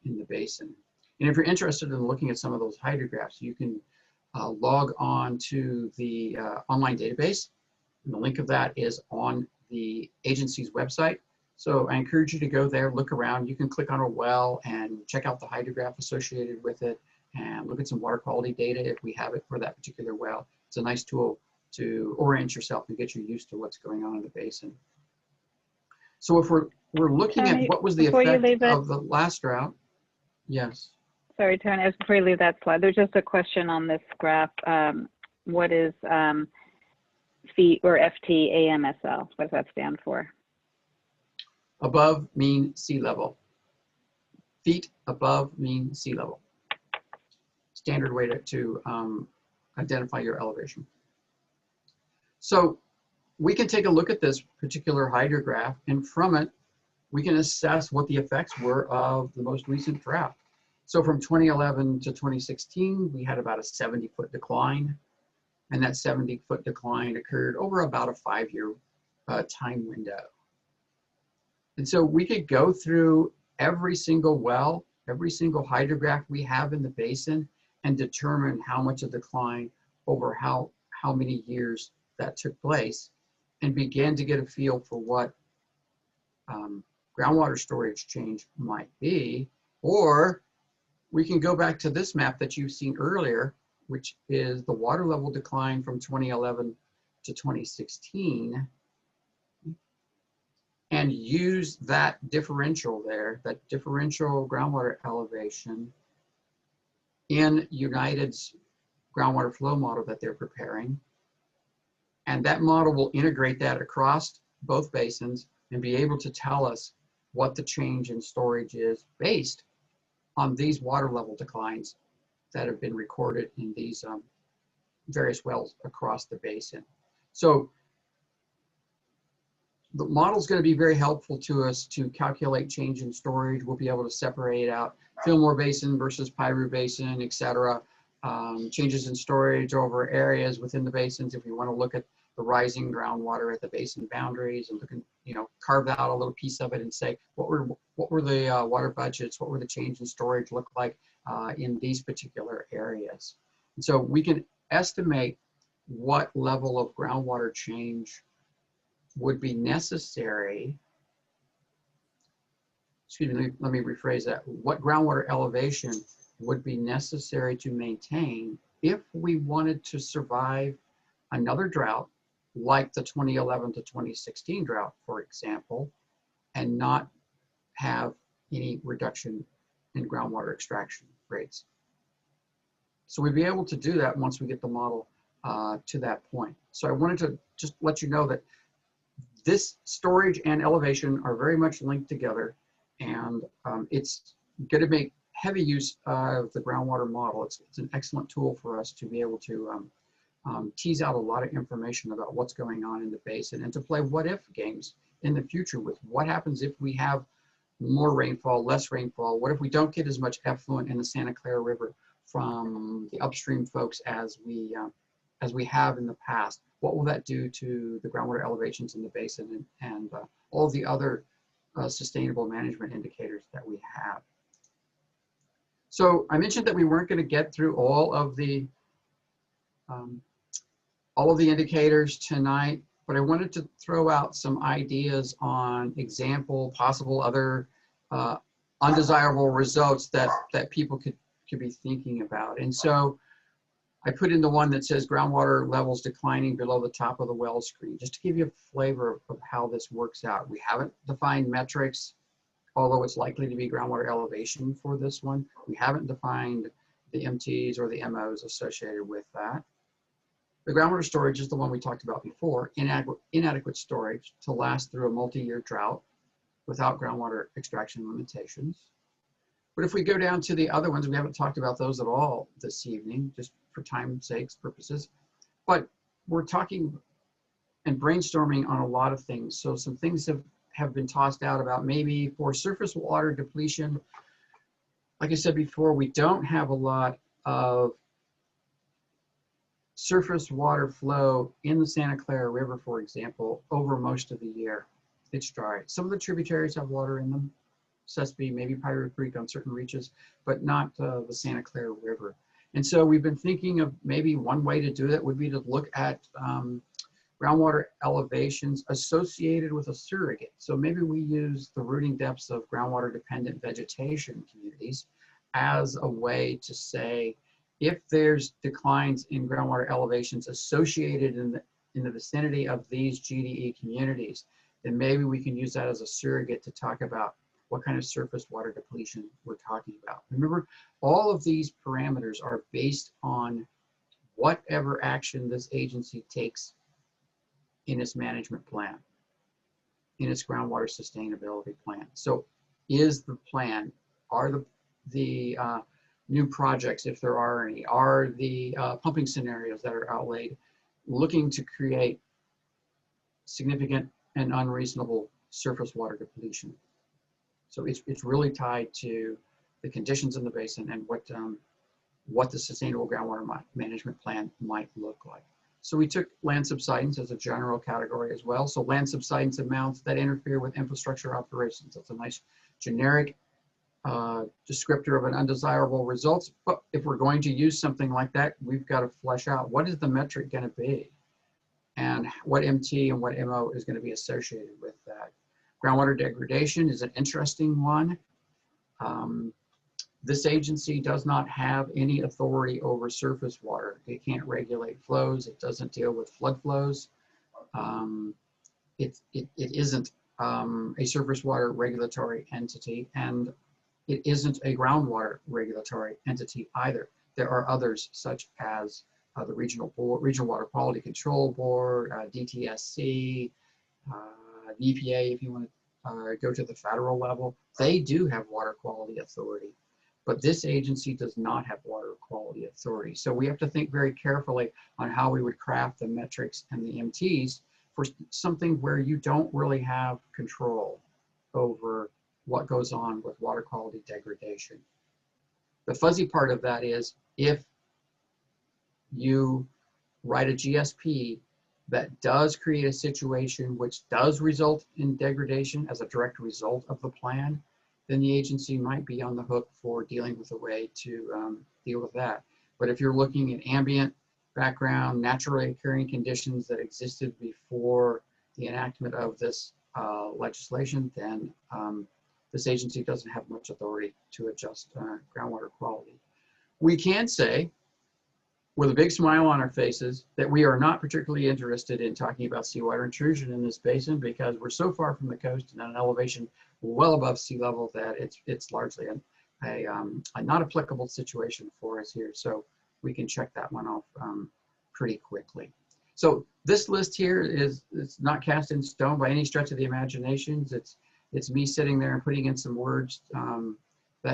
in the basin. And if you're interested in looking at some of those hydrographs, you can log on to the online database. And the link of that is on the agency's website. So I encourage you to go there, look around. You can click on a well and check out the hydrograph associated with it and look at some water quality data if we have it for that particular well. It's a nice tool to orient yourself and get you used to what's going on in the basin. So if we're looking at what was the effect of the last drought. Yes. Sorry, Tony, before you leave that slide, there's just a question on this graph. What is feet or FT-AMSL? What does that stand for? Above mean sea level. Feet above mean sea level. Standard way to identify your elevation. So we can take a look at this particular hydrograph, and from it, we can assess what the effects were of the most recent drought. So from 2011 to 2016, we had about a 70-foot decline. And that 70-foot decline occurred over about a 5-year time window. And so we could go through every single well, every single hydrograph we have in the basin and determine how much of decline over how many years that took place and begin to get a feel for what groundwater storage change might be. Or we can go back to this map that you've seen earlier, which is the water level decline from 2011 to 2016, and use that differential there, that differential groundwater elevation in United's groundwater flow model that they're preparing. And that model will integrate that across both basins and be able to tell us what the change in storage is based on these water level declines that have been recorded in these various wells across the basin. So the model is going to be very helpful to us to calculate change in storage. We'll be able to separate out Fillmore Basin versus Piru Basin, et cetera. Changes in storage over areas within the basins. If we want to look at the rising groundwater at the basin boundaries and look and, you know, carve out a little piece of it and say, what were the water budgets? What were the change in storage look like in these particular areas? And so we can estimate what level of groundwater change would be necessary. Excuse me, let me rephrase that. What groundwater elevation would be necessary to maintain if we wanted to survive another drought like the 2011 to 2016 drought, for example, and not have any reduction in groundwater extraction rates. So we'd be able to do that once we get the model to that point. So I wanted to just let you know that this storage and elevation are very much linked together, and it's going to make heavy use of the groundwater model. It's an excellent tool for us to be able to tease out a lot of information about what's going on in the basin and to play what if games in the future with what happens if we have more rainfall, less rainfall. What if we don't get as much effluent in the Santa Clara River from the upstream folks as we have in the past? What will that do to the groundwater elevations in the basin and all the other sustainable management indicators that we have? So I mentioned that we weren't going to get through all of the indicators tonight, but I wanted to throw out some ideas on possible other undesirable results that people could be thinking about. And so I put in the one that says groundwater levels declining below the top of the well screen, just to give you a flavor of how this works out. We haven't defined metrics, although it's likely to be groundwater elevation for this one. We haven't defined the MTs or the MOs associated with that. The groundwater storage is the one we talked about before, inadequate storage to last through a multi-year drought without groundwater extraction limitations. But if we go down to the other ones, we haven't talked about those at all this evening, just for time's sakes purposes. But we're talking and brainstorming on a lot of things. So some things have been tossed out about maybe for surface water depletion. Like I said before, we don't have a lot of surface water flow in the Santa Clara River, for example, over most of the year. It's dry. Some of the tributaries have water in them, Sespe, maybe Piru Creek on certain reaches, but not the Santa Clara River. And so we've been thinking of maybe one way to do that would be to look at groundwater elevations associated with a surrogate. So maybe we use the rooting depths of groundwater dependent vegetation communities as a way to say, if there's declines in groundwater elevations associated in the vicinity of these GDE communities, then maybe we can use that as a surrogate to talk about what kind of surface water depletion we're talking about. Remember, all of these parameters are based on whatever action this agency takes in its management plan, in its groundwater sustainability plan. So is the plan, are the new projects, if there are any, are the pumping scenarios that are outlaid looking to create significant and unreasonable surface water depletion? So it's really tied to the conditions in the basin, and what the sustainable groundwater management plan might look like. So we took land subsidence as a general category as well. So land subsidence amounts that interfere with infrastructure operations. That's a nice generic descriptor of an undesirable results. But if we're going to use something like that, we've got to flesh out what is the metric going to be, and what MT and what MO is going to be associated with that. Groundwater degradation is an interesting one. This agency does not have any authority over surface water. It can't regulate flows. It doesn't deal with flood flows. It isn't a surface water regulatory entity, and it isn't a groundwater regulatory entity either. There are others, such as the Regional Water Quality Control Board, DTSC, EPA, if you want to go to the federal level. They do have water quality authority, but this agency does not have water quality authority. So we have to think very carefully on how we would craft the metrics and the MTs for something where you don't really have control over what goes on with water quality degradation. The fuzzy part of that is if you write a GSP that does create a situation which does result in degradation as a direct result of the plan, then the agency might be on the hook for dealing with a way to deal with that. But if you're looking at ambient background, naturally occurring conditions that existed before the enactment of this legislation, then this agency doesn't have much authority to adjust groundwater quality. We can say, with a big smile on our faces, that we are not particularly interested in talking about seawater intrusion in this basin because we're so far from the coast and at an elevation well above sea level that it's largely a not applicable situation for us here. So we can check that one off pretty quickly. So this list here is not cast in stone by any stretch of the imagination. It's me sitting there and putting in some words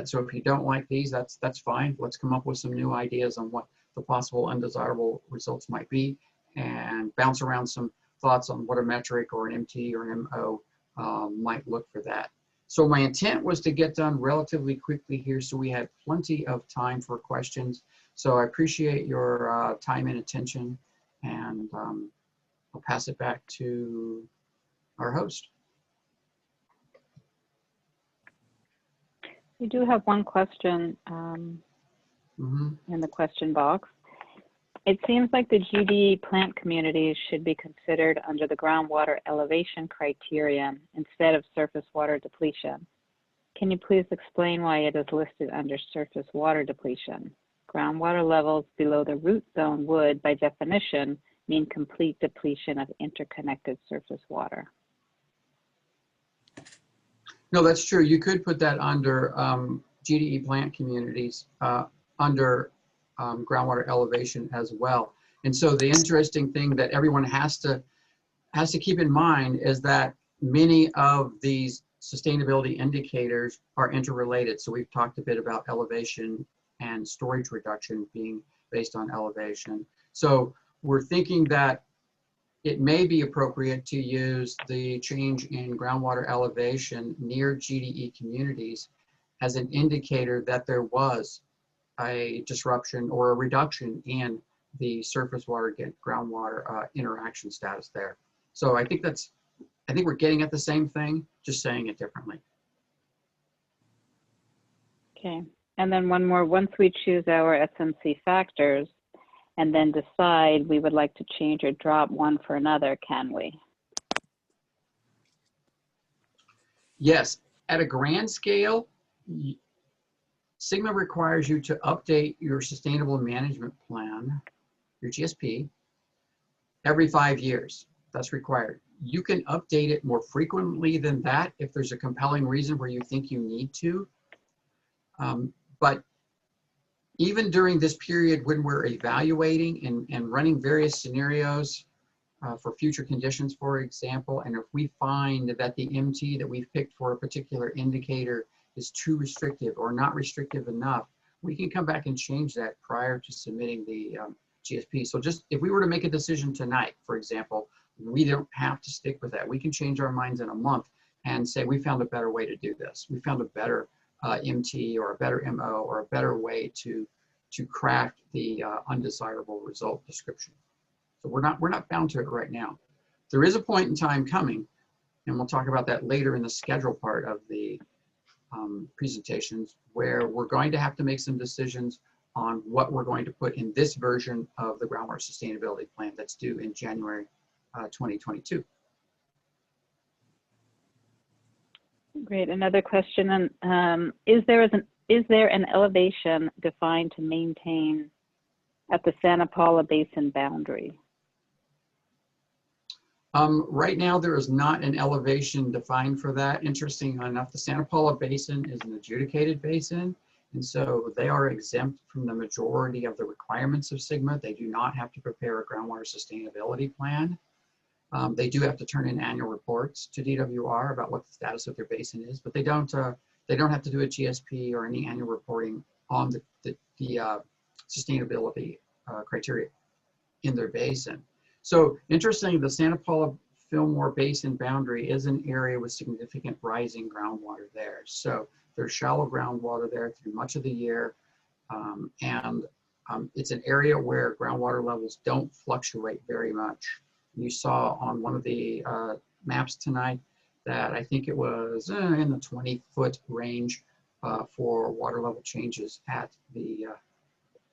so if you don't like these, that's fine. Let's come up with some new ideas on what the possible undesirable results might be and bounce around some thoughts on what a metric or an MT or an MO might look for that. So my intent was to get done relatively quickly here so we had plenty of time for questions. So I appreciate your time and attention, and I'll pass it back to our host. We do have one question in the question box. It seems like the GDE plant communities should be considered under the groundwater elevation criterion instead of surface water depletion. Can you please explain why it is listed under surface water depletion? Groundwater levels below the root zone would, by definition, mean complete depletion of interconnected surface water. No, that's true. You could put that under GDE plant communities, under groundwater elevation as well. And so the interesting thing that everyone has to keep in mind is that many of these sustainability indicators are interrelated. So we've talked a bit about elevation and storage reduction being based on elevation. So we're thinking that it may be appropriate to use the change in groundwater elevation near GDE communities as an indicator that there was a disruption or a reduction in the surface water groundwater interaction status there. So I think we're getting at the same thing, just saying it differently. Okay, and then one more. Once we choose our SMC factors and then decide we would like to change or drop one for another, can we? Yes, at a grand scale, Sigma requires you to update your sustainable management plan, your GSP, every 5 years. That's required. You can update it more frequently than that if there's a compelling reason where you think you need to. But even during this period when we're evaluating and running various scenarios for future conditions, for example, and if we find that the MT that we've picked for a particular indicator is too restrictive or not restrictive enough, we can come back and change that prior to submitting the GSP. So just if we were to make a decision tonight, for example, we don't have to stick with that. We can change our minds in a month and say, we found a better way to do this. We found a better MT or a better MO or a better way to craft the undesirable result description. So we're not bound to it right now. There is a point in time coming, and we'll talk about that later in the schedule part of the presentations, where we're going to have to make some decisions on what we're going to put in this version of the Groundwater Sustainability Plan that's due in January 2022. Great. Another question. Is there an elevation defined to maintain at the Santa Paula Basin boundary? Right now, there is not an elevation defined for that. Interesting enough, the Santa Paula Basin is an adjudicated basin, and so they are exempt from the majority of the requirements of SGMA. They do not have to prepare a groundwater sustainability plan. They do have to turn in annual reports to DWR about what the status of their basin is, but they don't have to do a GSP or any annual reporting on the sustainability criteria in their basin. So interesting, the Santa Paula Fillmore Basin boundary is an area with significant rising groundwater there. So there's shallow groundwater there through much of the year. It's an area where groundwater levels don't fluctuate very much. You saw on one of the maps tonight that I think it was in the 20-foot range for water level changes at the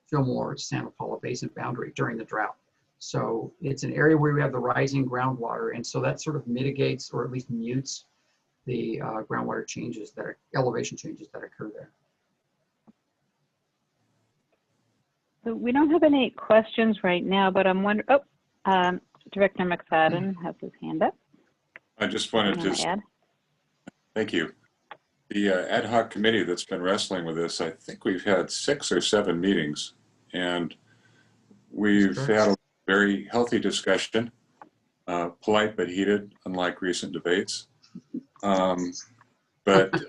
Fillmore Santa Paula Basin boundary during the drought. So it's an area where we have the rising groundwater, and so that sort of mitigates or at least mutes the groundwater changes that are elevation changes that occur there. So we don't have any questions right now, but I'm wondering, Director McFadden has his hand up. I just wanted to add. Thank you. The ad hoc committee that's been wrestling with this, I think we've had 6 or 7 meetings, and we've had a very healthy discussion, polite but heated, unlike recent debates. But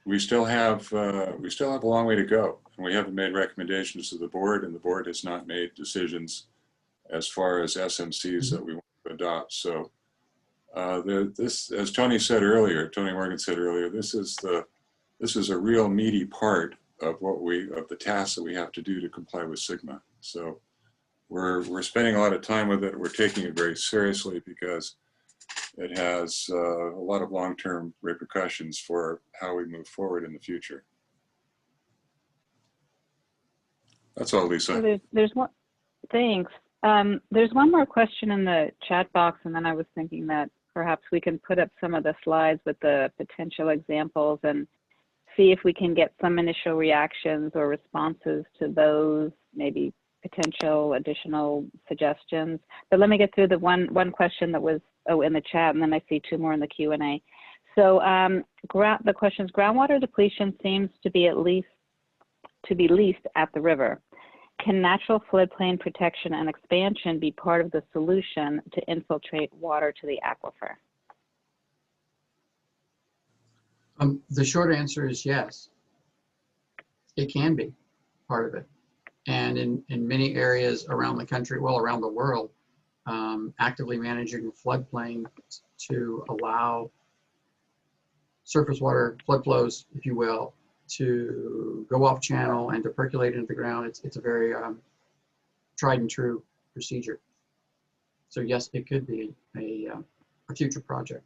we still have a long way to go, and we haven't made recommendations to the board, and the board has not made decisions as far as SMCs that we want to adopt. So this, as Tony Morgan said earlier, this is a real meaty part of the tasks that we have to do to comply with SGMA. So we're spending a lot of time with it. We're taking it very seriously because it has a lot of long-term repercussions for how we move forward in the future. That's all, Lisa. So there's one. Thanks. There's one more question in the chat box, and then I was thinking that perhaps we can put up some of the slides with the potential examples and see if we can get some initial reactions or responses to those, maybe potential additional suggestions. But let me get through the one question that was in the chat, and then I see 2 more in the Q&A. So the question is, groundwater depletion seems to be least at the river. Can natural floodplain protection and expansion be part of the solution to infiltrate water to the aquifer? The short answer is yes. It can be part of it. And in many areas around the country, well, around the world, actively managing the floodplain to allow surface water flood flows, if you will, to go off channel and to percolate into the ground. It's a very tried and true procedure. So yes, it could be a future project.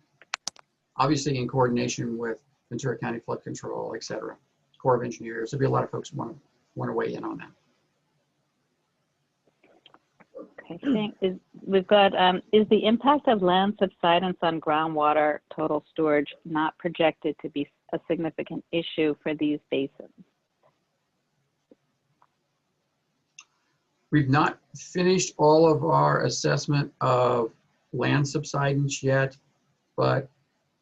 Obviously in coordination with Ventura County Flood Control, et cetera, Corps of Engineers. There'll be a lot of folks who want to weigh in on that. Okay, we've got, is the impact of land subsidence on groundwater total storage not projected to be a significant issue for these basins? We've not finished all of our assessment of land subsidence yet, but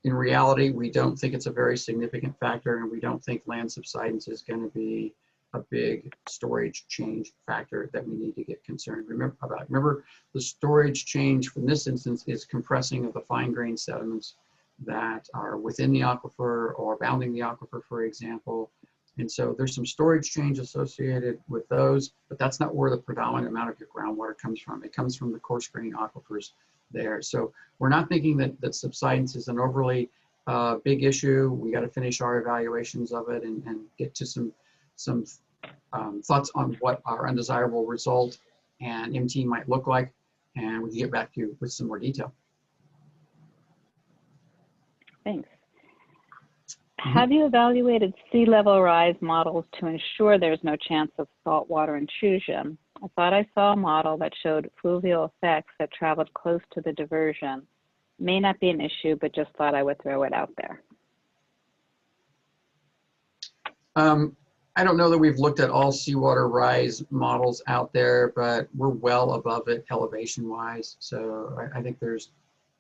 in reality, we don't think it's a very significant factor, and we don't think land subsidence is going to be a big storage change factor that we need to get concerned about. Remember, the storage change from this instance is compressing of the fine-grained sediments that are within the aquifer or bounding the aquifer, for example. And so there's some storage change associated with those, but that's not where the predominant amount of your groundwater comes from. It comes from the coarse grain aquifers there. So we're not thinking that subsidence is an overly big issue. We got to finish our evaluations of it and get to some thoughts on what our undesirable result and MT might look like, and we can get back to you with some more detail. Thanks. Have you evaluated sea level rise models to ensure there's no chance of saltwater intrusion? I thought I saw a model that showed fluvial effects that traveled close to the diversion. May not be an issue, but just thought I would throw it out there. I don't know that we've looked at all seawater rise models out there, but we're well above it elevation wise. So I think there's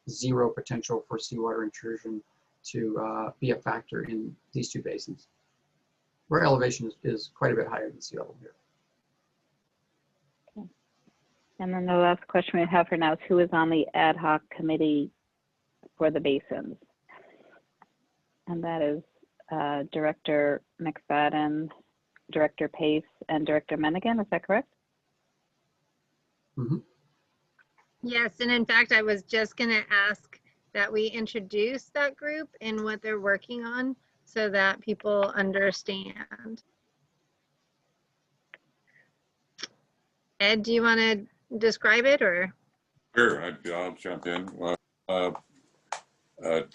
zero potential for seawater intrusion to be a factor in these two basins, where elevation is quite a bit higher than sea level here. Okay. And then the last question we have for now is, who is on the ad hoc committee for the basins? And that is Director McFadden, Director Pace, and Director Mennigan. Is that correct? Mm-hmm. Yes, and in fact, I was just going to ask that we introduce that group and what they're working on so that people understand. Ed, do you want to describe it, or? Sure, I'll jump in.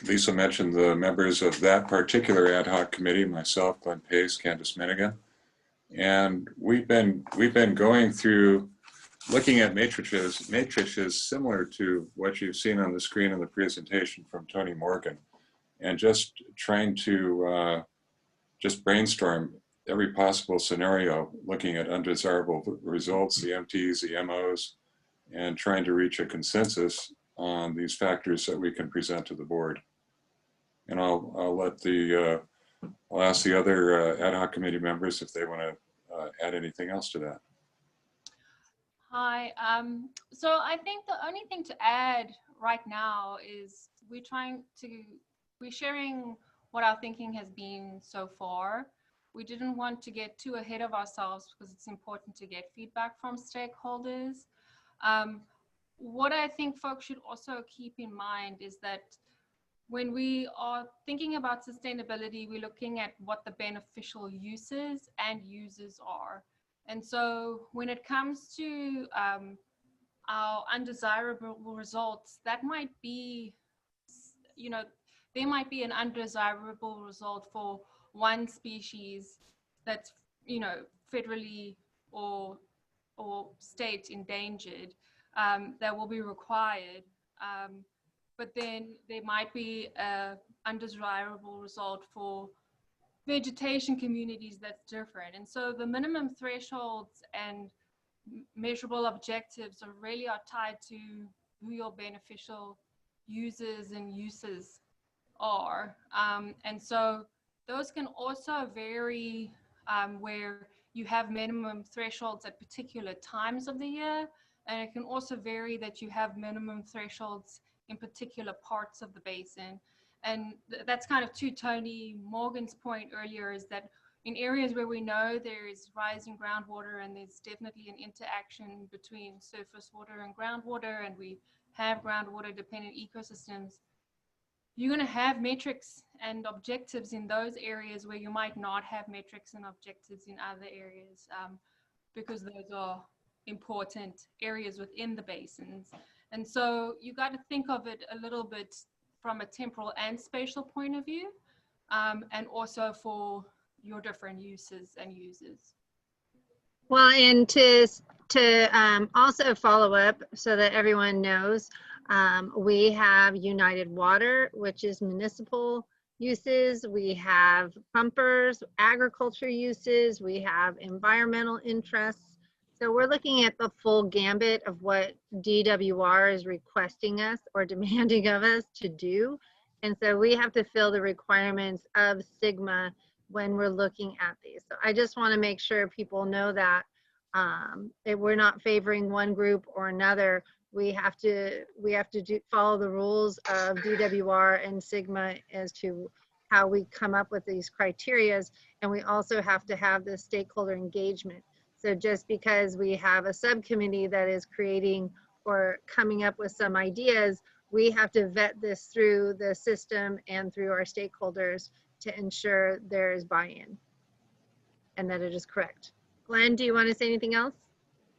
Lisa mentioned the members of that particular ad hoc committee, myself, Glenn Pace, Candace Mennigan. And we've been going through looking at matrices similar to what you've seen on the screen in the presentation from Tony Morgan, and just trying to just brainstorm every possible scenario, looking at undesirable results, the MTs, the MOs, and trying to reach a consensus on these factors that we can present to the board. And I'll ask the other ad hoc committee members if they want to add anything else to that. Hi. So I think the only thing to add right now is we're sharing what our thinking has been so far. We didn't want to get too ahead of ourselves because it's important to get feedback from stakeholders. What I think folks should also keep in mind is that when we are thinking about sustainability, we're looking at what the beneficial uses and users are. And so when it comes to our undesirable results, that might be, there might be an undesirable result for one species that's, federally or state endangered, that will be required. But then there might be an undesirable result for vegetation communities that's different. And so the minimum thresholds and measurable objectives are tied to who your beneficial users and uses are. And so those can also vary where you have minimum thresholds at particular times of the year. And it can also vary that you have minimum thresholds in particular parts of the basin. And that's kind of to Tony Morgan's point earlier, is that in areas where we know there is rising groundwater and there's definitely an interaction between surface water and groundwater, and we have groundwater dependent ecosystems, you're going to have metrics and objectives in those areas where you might not have metrics and objectives in other areas, because those are important areas within the basins. And so you got to think of it a little bit from a temporal and spatial point of view, and also for your different uses and users. Well, and to also follow up so that everyone knows, we have United Water, which is municipal uses. We have pumpers, agriculture uses. We have environmental interests. So we're looking at the full gambit of what DWR is requesting us or demanding of us to do. And so we have to fill the requirements of SGMA when we're looking at these. So I just want to make sure people know that we're not favoring one group or another. We have to follow the rules of DWR and SGMA as to how we come up with these criterias. And we also have to have the stakeholder engagement. So just because we have a subcommittee that is creating or coming up with some ideas, we have to vet this through the system and through our stakeholders to ensure there is buy-in and that it is correct. Glenn, do you want to say anything else?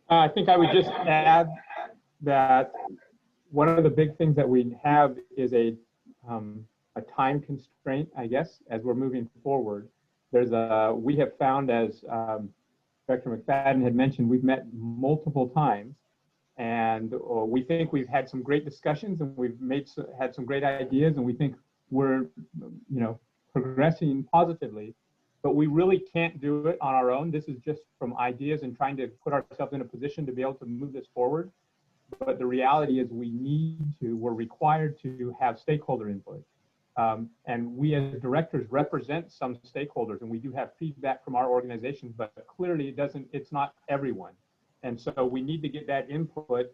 I think I would just add that one of the big things that we have is a time constraint, I guess, as we're moving forward. We have found, as Director McFadden had mentioned, we've met multiple times, and we think we've had some great discussions, and we've had some great ideas, and we think we're, progressing positively. But we really can't do it on our own. This is just from ideas and trying to put ourselves in a position to be able to move this forward. But the reality is we're required to have stakeholder input. And we as directors represent some stakeholders, and we do have feedback from our organizations, but clearly it's not everyone. And so we need to get that input,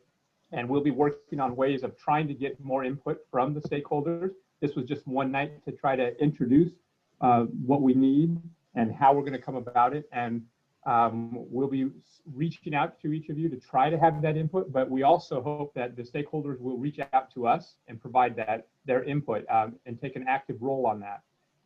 and we'll be working on ways of trying to get more input from the stakeholders. This was just one night to try to introduce what we need and how we're going to come about it. And we'll be reaching out to each of you to try to have that input, but we also hope that the stakeholders will reach out to us and provide their input and take an active role on that.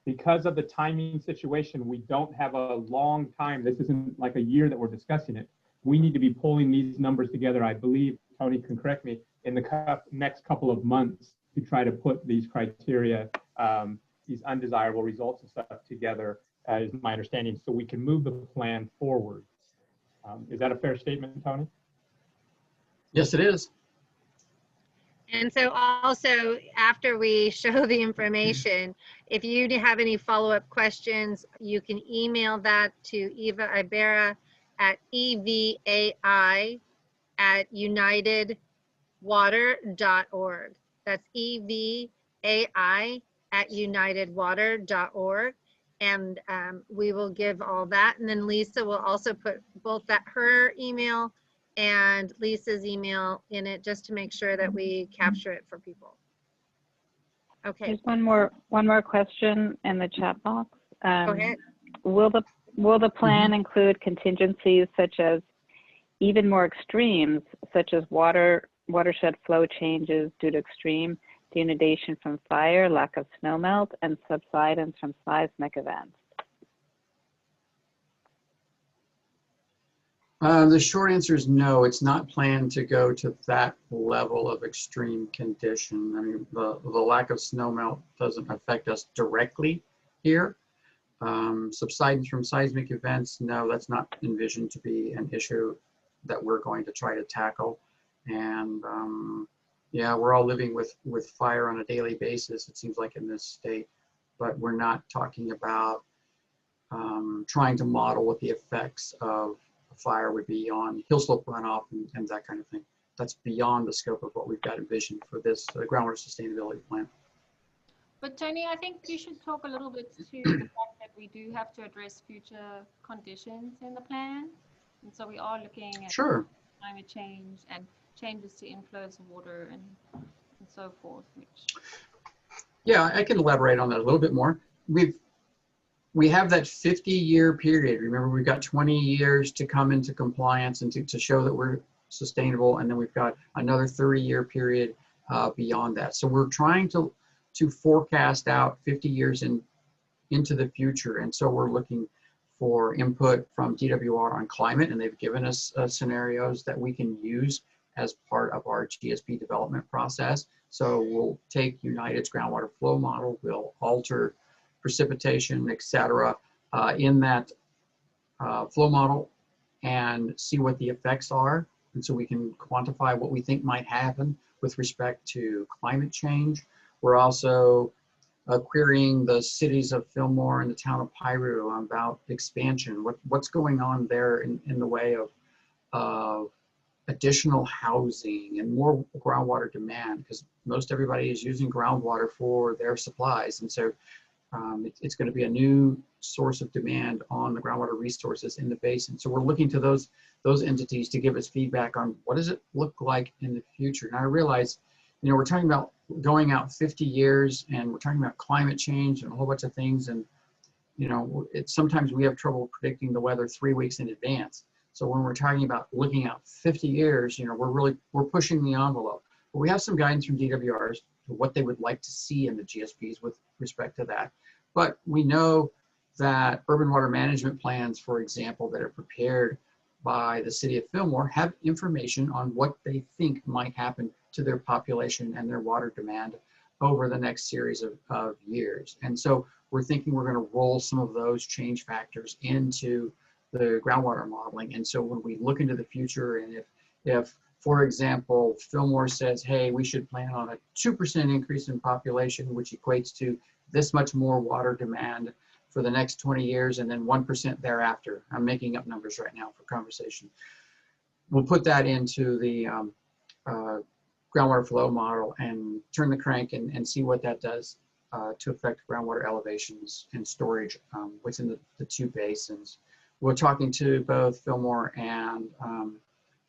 Because of the timing situation, we don't have a long time. This isn't like a year that we're discussing it. We need to be pulling these numbers together, I believe, Tony can correct me, in the next couple of months to try to put these criteria, these undesirable results and stuff together, is my understanding, so we can move the plan forward. Is that a fair statement, Tony? Yes, it is. And so also, after we show the information, if you have any follow-up questions, you can email that to Eva Ibarra at evai@unitedwater.org. That's evai@unitedwater.org. And we will give all that. And then Lisa will also put both her email and Lisa's email in it, just to make sure that we capture it for people. Okay. There's one more question in the chat box. Go ahead. Will the plan include contingencies such as even more extremes, such as watershed flow changes due to extreme denudation from fire, lack of snowmelt, and subsidence from seismic events? The short answer is no. It's not planned to go to that level of extreme condition. I mean, the lack of snowmelt doesn't affect us directly here. Subsidence from seismic events, no, that's not envisioned to be an issue that we're going to try to tackle. And yeah, we're all living with fire on a daily basis, it seems like, in this state, but we're not talking about trying to model what the effects of fire would be on hill slope runoff and that kind of thing. That's beyond the scope of what we've got envisioned for this groundwater sustainability plan. But Tony, I think you should talk a little bit to the fact that we do have to address future conditions in the plan. And so we are looking at climate change and changes to inflows of water and so forth. Yeah, I can elaborate on that a little bit more. We have that 50-year period. Remember, we've got 20 years to come into compliance and to show that we're sustainable, and then we've got another 30-year period beyond that. So we're trying to forecast out 50 years into the future, and so we're looking for input from DWR on climate, and they've given us scenarios that we can use as part of our GSP development process. So we'll take United's groundwater flow model, we'll alter precipitation, et cetera, in that flow model and see what the effects are. And so we can quantify what we think might happen with respect to climate change. We're also querying the cities of Fillmore and the town of Piru about expansion. What's going on there in the way of additional housing and more groundwater demand, because most everybody is using groundwater for their supplies. And so it's going to be a new source of demand on the groundwater resources in the basin. So we're looking to those entities to give us feedback on what does it look like in the future. Now I realize, we're talking about going out 50 years and we're talking about climate change and a whole bunch of things. And, sometimes we have trouble predicting the weather 3 weeks in advance. So when we're talking about looking out 50 years, we're pushing the envelope. But we have some guidance from DWRs to what they would like to see in the GSPs with respect to that. But we know that urban water management plans, for example, that are prepared by the city of Fillmore have information on what they think might happen to their population and their water demand over the next series of years. And so we're thinking we're going to roll some of those change factors into the groundwater modeling. And so when we look into the future, and if for example, Fillmore says, hey, we should plan on a 2% increase in population, which equates to this much more water demand for the next 20 years, and then 1% thereafter. I'm making up numbers right now for conversation. We'll put that into the groundwater flow model and turn the crank and see what that does to affect groundwater elevations and storage within the two basins. We're talking to both Fillmore and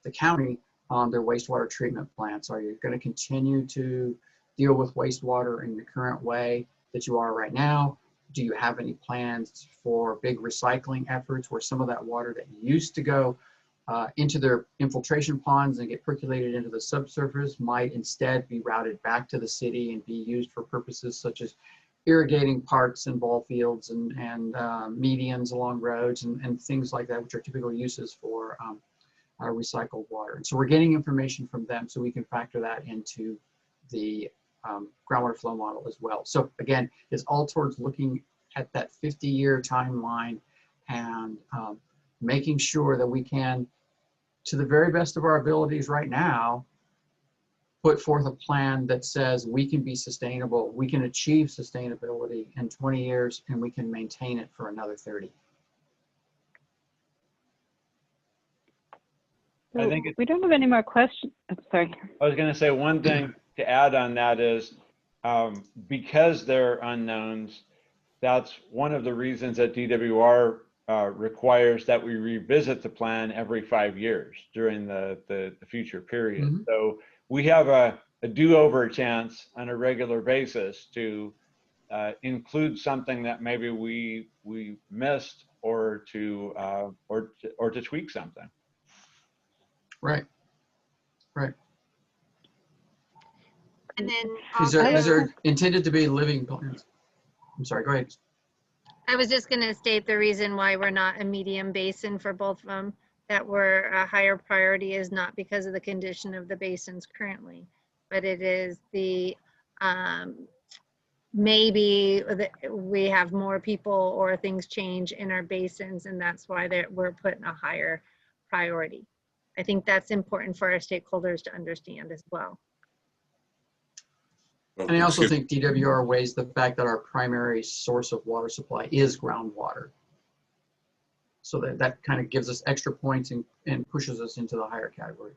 the county on their wastewater treatment plants. Are you going to continue to deal with wastewater in the current way that you are right now? Do you have any plans for big recycling efforts where some of that water that used to go into their infiltration ponds and get percolated into the subsurface might instead be routed back to the city and be used for purposes such as irrigating parks and ball fields and medians along roads and things like that, which are typical uses for recycled water. And so we're getting information from them so we can factor that into the groundwater flow model as well. So again, it's all towards looking at that 50-year timeline and making sure that we can, to the very best of our abilities right now, put forth a plan that says we can be sustainable, we can achieve sustainability in 20 years, and we can maintain it for another 30. I think we don't have any more questions. I'm sorry. I was going to say one thing to add on that is because they're unknowns, that's one of the reasons that DWR requires that we revisit the plan every 5 years during the future period. Mm-hmm. So we have a do-over chance on a regular basis to include something that maybe we missed or to tweak something. Right. Right. And then these are intended to be living plans. I'm sorry, go ahead. I was just going to state the reason why we're not a medium basin for both of them, that we're a higher priority is not because of the condition of the basins currently, but it is the maybe we have more people or things change in our basins, and that's why we're putting a higher priority. I think that's important for our stakeholders to understand as well. And I also think DWR weighs the fact that our primary source of water supply is groundwater. So that kind of gives us extra points and pushes us into the higher category.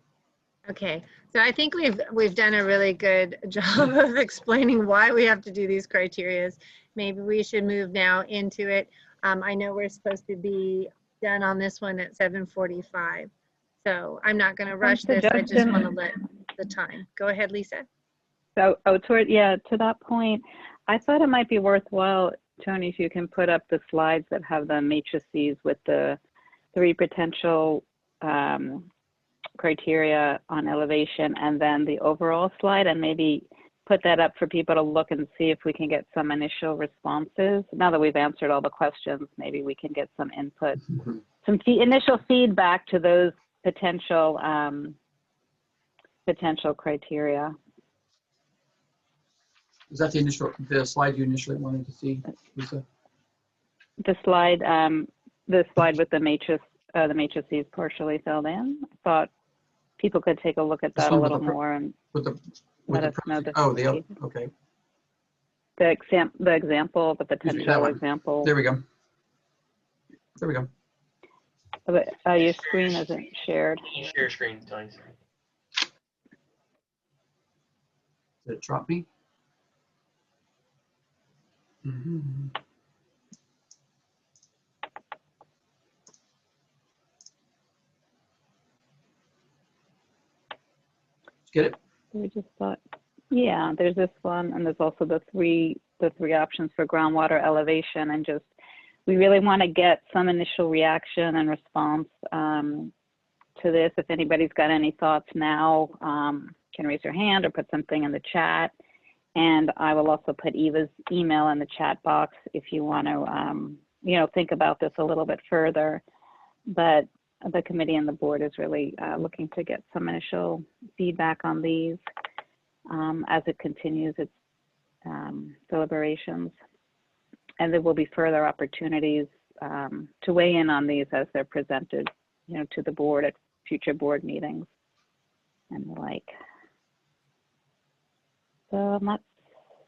Okay, so I think we've done a really good job of explaining why we have to do these criterias. Maybe we should move now into it. I know we're supposed to be done on this one at 7:45. So I'm not going to rush this. I just want to let the time. Go ahead, Lisa. So, to that point, I thought it might be worthwhile, Tony, if you can put up the slides that have the matrices with the 3 potential criteria on elevation and then the overall slide, and maybe put that up for people to look and see if we can get some initial responses. Now that we've answered all the questions, maybe we can get some input, some initial feedback to those potential criteria. Is that the slide you initially wanted to see, Lisa? The slide with the matrices partially filled in. I thought people could take a look at that a little more and let us know. Okay. The example, the potential example. There we go. There we go. Your screen isn't shared. Share screen, Tony. Did it drop me? Mm-hmm. Get it? We just thought, yeah, there's this one, and there's also the three options for groundwater elevation, and just we really want to get some initial reaction and response to this. If anybody's got any thoughts now, can raise your hand or put something in the chat. And I will also put Eva's email in the chat box if you want to, you know, think about this a little bit further. But the committee and the board is really looking to get some initial feedback on these as it continues its deliberations. And there will be further opportunities to weigh in on these as they're presented, you know, to the board at future board meetings and the like. So I'm not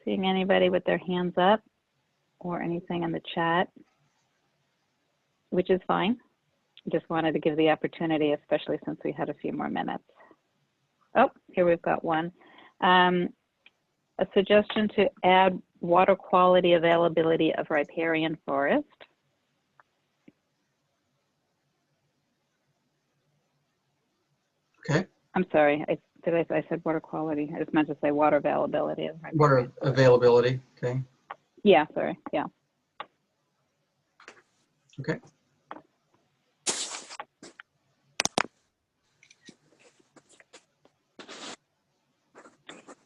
seeing anybody with their hands up or anything in the chat, which is fine. Just wanted to give the opportunity, especially since we had a few more minutes. Oh, here we've got one. A suggestion to add water quality availability of riparian forest. Okay. I'm sorry, I said water quality. I just meant to say water availability. Water availability, okay. Yeah, sorry, yeah. Okay.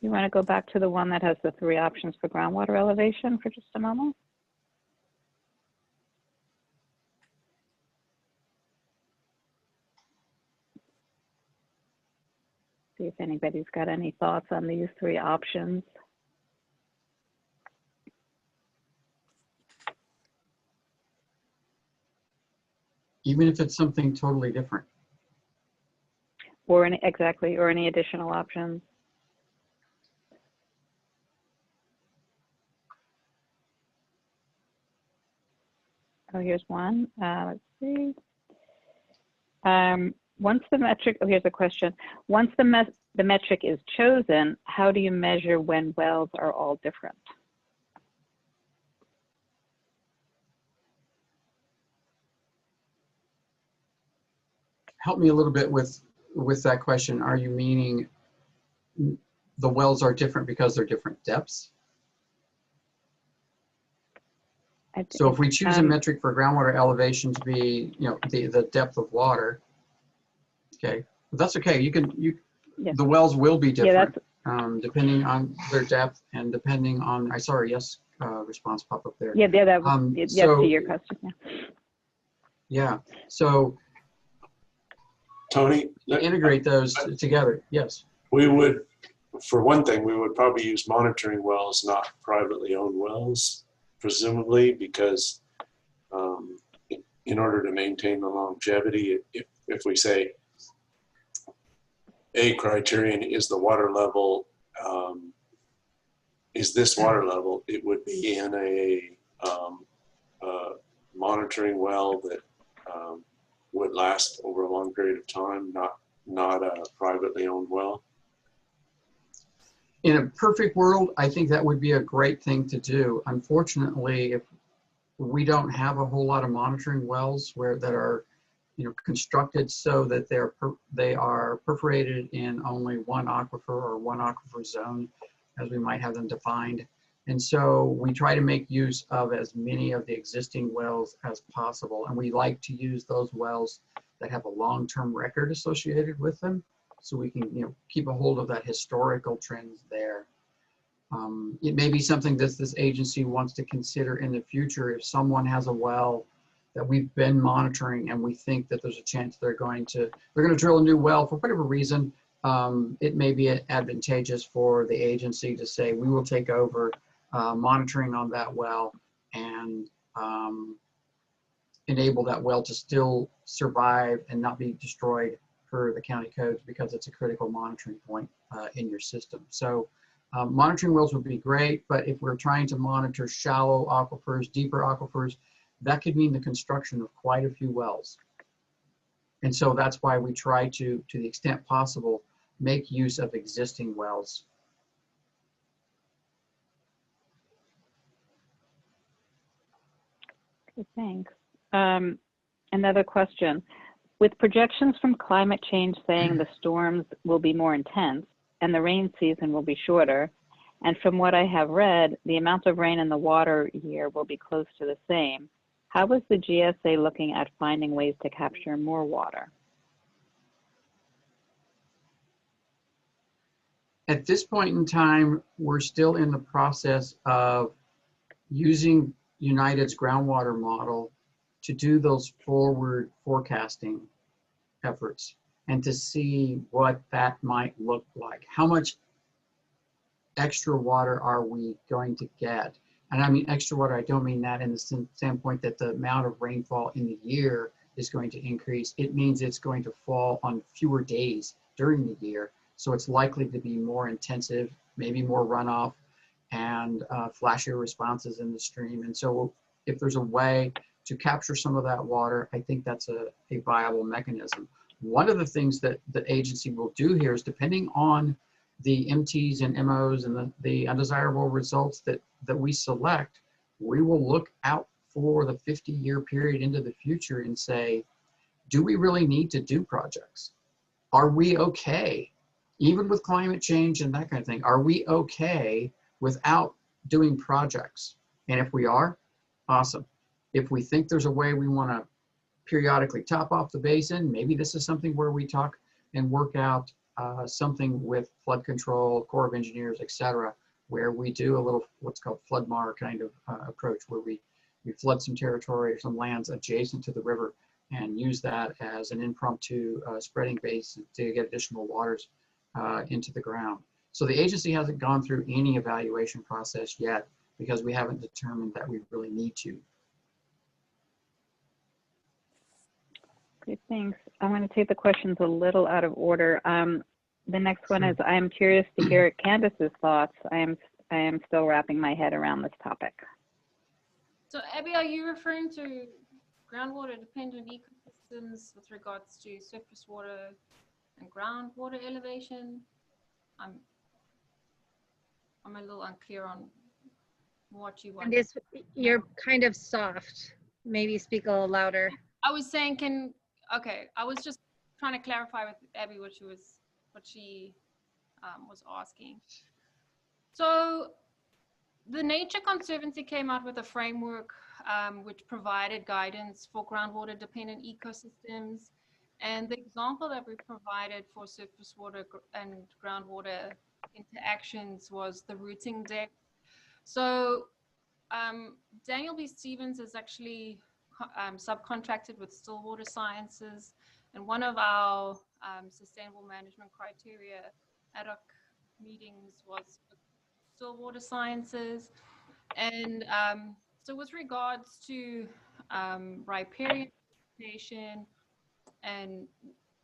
You want to go back to the one that has the 3 options for groundwater elevation for just a moment? See if anybody's got any thoughts on these 3 options. Even if it's something totally different. Or any, exactly, or any additional options. Oh, here's one. Let's see. Once the metric, oh, here's a question. Once the metric is chosen, how do you measure when wells are all different? Help me a little bit with that question. Are you meaning the wells are different because they're different depths? So if we choose a metric for groundwater elevation to be, you know, the depth of water, okay, but that's okay. Yeah. The wells will be different depending on their depth and depending on. I saw a yes response pop up there. Yeah, that was yes to your question. Yeah. So Tony, integrate those together. Yes. We would, for one thing, we would probably use monitoring wells, not privately owned wells, presumably, because in order to maintain the longevity, if we say a criterion is the water level, is this water level, it would be in a monitoring well that would last over a long period of time, not a privately owned well. In a perfect world, I think that would be a great thing to do. Unfortunately, if we don't have a whole lot of monitoring wells that are, you know, constructed so that they are perforated in only one aquifer or one aquifer zone, as we might have them defined. And so we try to make use of as many of the existing wells as possible. And we like to use those wells that have a long-term record associated with them, so we can, you know, keep a hold of that historical trends there. It may be something that this agency wants to consider in the future. If someone has a well that we've been monitoring and we think that there's a chance they're going to drill a new well for whatever reason, it may be advantageous for the agency to say, we will take over monitoring on that well and enable that well to still survive and not be destroyed per the county codes, because it's a critical monitoring point in your system. So monitoring wells would be great, but if we're trying to monitor shallow aquifers, deeper aquifers, that could mean the construction of quite a few wells. And so that's why we try to the extent possible, make use of existing wells. Okay, thanks. Another question. With projections from climate change saying the storms will be more intense and the rain season will be shorter, and from what I have read, the amount of rain in the water year will be close to the same, how is the GSA looking at finding ways to capture more water? At this point in time, we're still in the process of using United's groundwater model to do those forward forecasting efforts and to see what that might look like. How much extra water are we going to get? And I mean extra water, I don't mean that in the standpoint that the amount of rainfall in the year is going to increase. It means it's going to fall on fewer days during the year. So it's likely to be more intensive, maybe more runoff and flashier responses in the stream. And so if there's a way to capture some of that water, I think that's a viable mechanism. One of the things that the agency will do here is, depending on the MTs and MOs and the undesirable results that we select, we will look out for the 50-year period into the future and say, do we really need to do projects? Are we okay, even with climate change and that kind of thing, are we okay without doing projects? And if we are, awesome. If we think there's a way we want to periodically top off the basin, maybe this is something where we talk and work out something with flood control, Corps of Engineers, et cetera, where we do a little what's called flood mar kind of approach, where we flood some territory or some lands adjacent to the river and use that as an impromptu spreading base to get additional waters into the ground. So the agency hasn't gone through any evaluation process yet because we haven't determined that we really need to. Great, thanks. I'm going to take the questions a little out of order. The next one is, I am curious to hear Candace's thoughts. I am still wrapping my head around this topic. So Abby, are you referring to groundwater dependent ecosystems with regards to surface water and groundwater elevation? I'm a little unclear on what you want. You're kind of soft. Maybe speak a little louder. I was saying, I was just trying to clarify with Abby what she was asking. So the Nature Conservancy came out with a framework which provided guidance for groundwater dependent ecosystems. And the example that we provided for surface water and groundwater interactions was the routing depth. So Daniel B. Stevens is actually subcontracted with Stillwater Sciences, and one of our sustainable management criteria ad hoc meetings was with Stillwater Sciences. And so with regards to riparian vegetation, and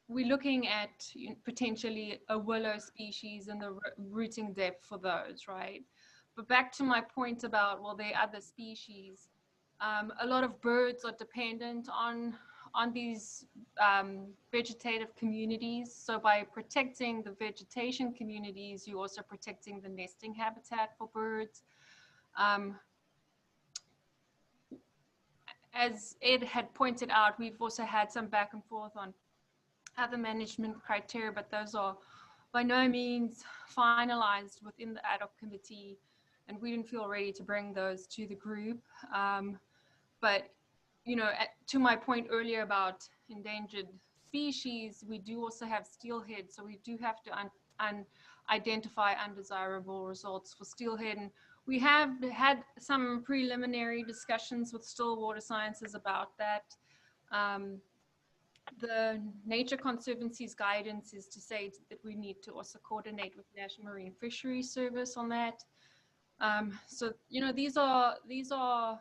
we're looking at potentially a willow species and the rooting depth for those, right? But back to my point about, well, there are other species. A lot of birds are dependent on these vegetative communities. So by protecting the vegetation communities, you're also protecting the nesting habitat for birds. As Ed had pointed out, we've also had some back and forth on other management criteria, but those are by no means finalized within the ad hoc committee, and we didn't feel ready to bring those to the group. But, to my point earlier about endangered species, we do also have steelhead, so we do have to identify undesirable results for steelhead. And we have had some preliminary discussions with Stillwater Sciences about that. The Nature Conservancy's guidance is to say that we need to also coordinate with National Marine Fisheries Service on that. So, these are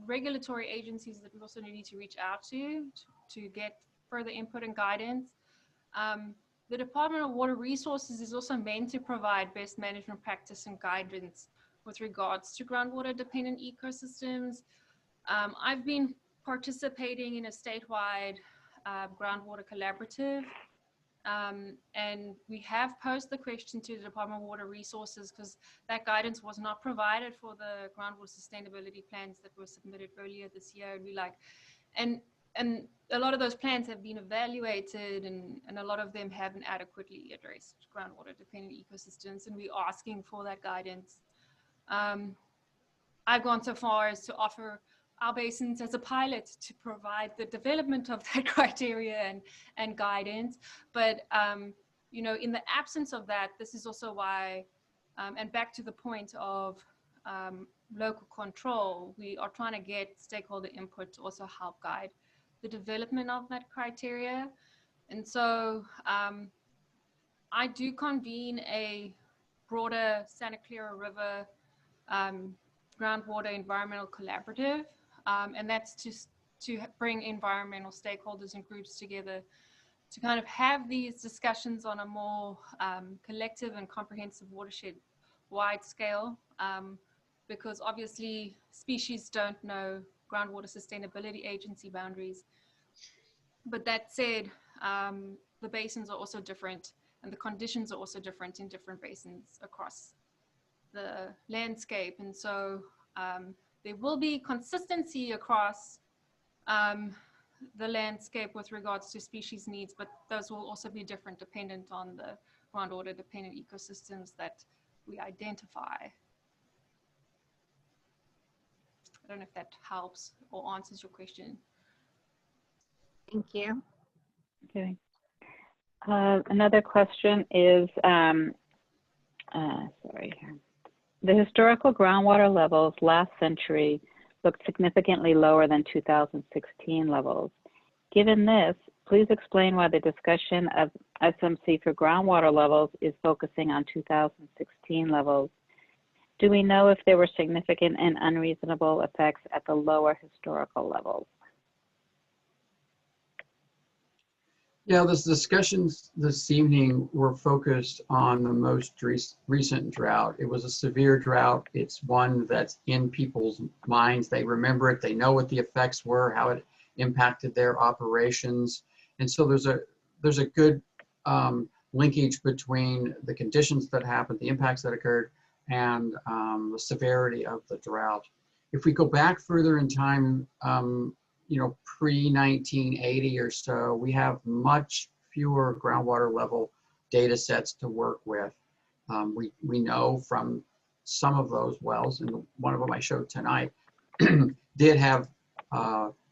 regulatory agencies that we also need to reach out to get further input and guidance. The Department of Water Resources is also meant to provide best management practice and guidance with regards to groundwater dependent ecosystems. I've been participating in a statewide groundwater collaborative, and we have posed the question to the Department of Water Resources because that guidance was not provided for the groundwater sustainability plans that were submitted earlier this year. And and a lot of those plans have been evaluated, and a lot of them haven't adequately addressed groundwater dependent ecosystems, and we're asking for that guidance. I've gone so far as to offer our basins as a pilot to provide the development of that criteria and guidance. But you know, in the absence of that, this is also why, and back to the point of local control, we are trying to get stakeholder input to also help guide the development of that criteria. And so I do convene a broader Santa Clara River groundwater environmental collaborative, and that's to bring environmental stakeholders and groups together to kind of have these discussions on a more collective and comprehensive watershed wide scale, because obviously species don't know groundwater sustainability agency boundaries. But that said, the basins are also different and the conditions are also different in different basins across the landscape. And so there will be consistency across the landscape with regards to species needs, but those will also be different dependent on the groundwater dependent ecosystems that we identify. I don't know if that helps or answers your question. Thank you. Okay. Another question is, sorry, the historical groundwater levels last century looked significantly lower than 2016 levels. Given this, please explain why the discussion of SMC for groundwater levels is focusing on 2016 levels. Do we know if there were significant and unreasonable effects at the lower historical levels? Yeah, those discussions this evening were focused on the most recent drought. It was a severe drought. It's one that's in people's minds. They remember it. They know what the effects were, how it impacted their operations. And so there's a good linkage between the conditions that happened, the impacts that occurred, and the severity of the drought. If we go back further in time, you know, pre-1980 or so, we have much fewer groundwater level data sets to work with. We know from some of those wells, and one of them I showed tonight, did have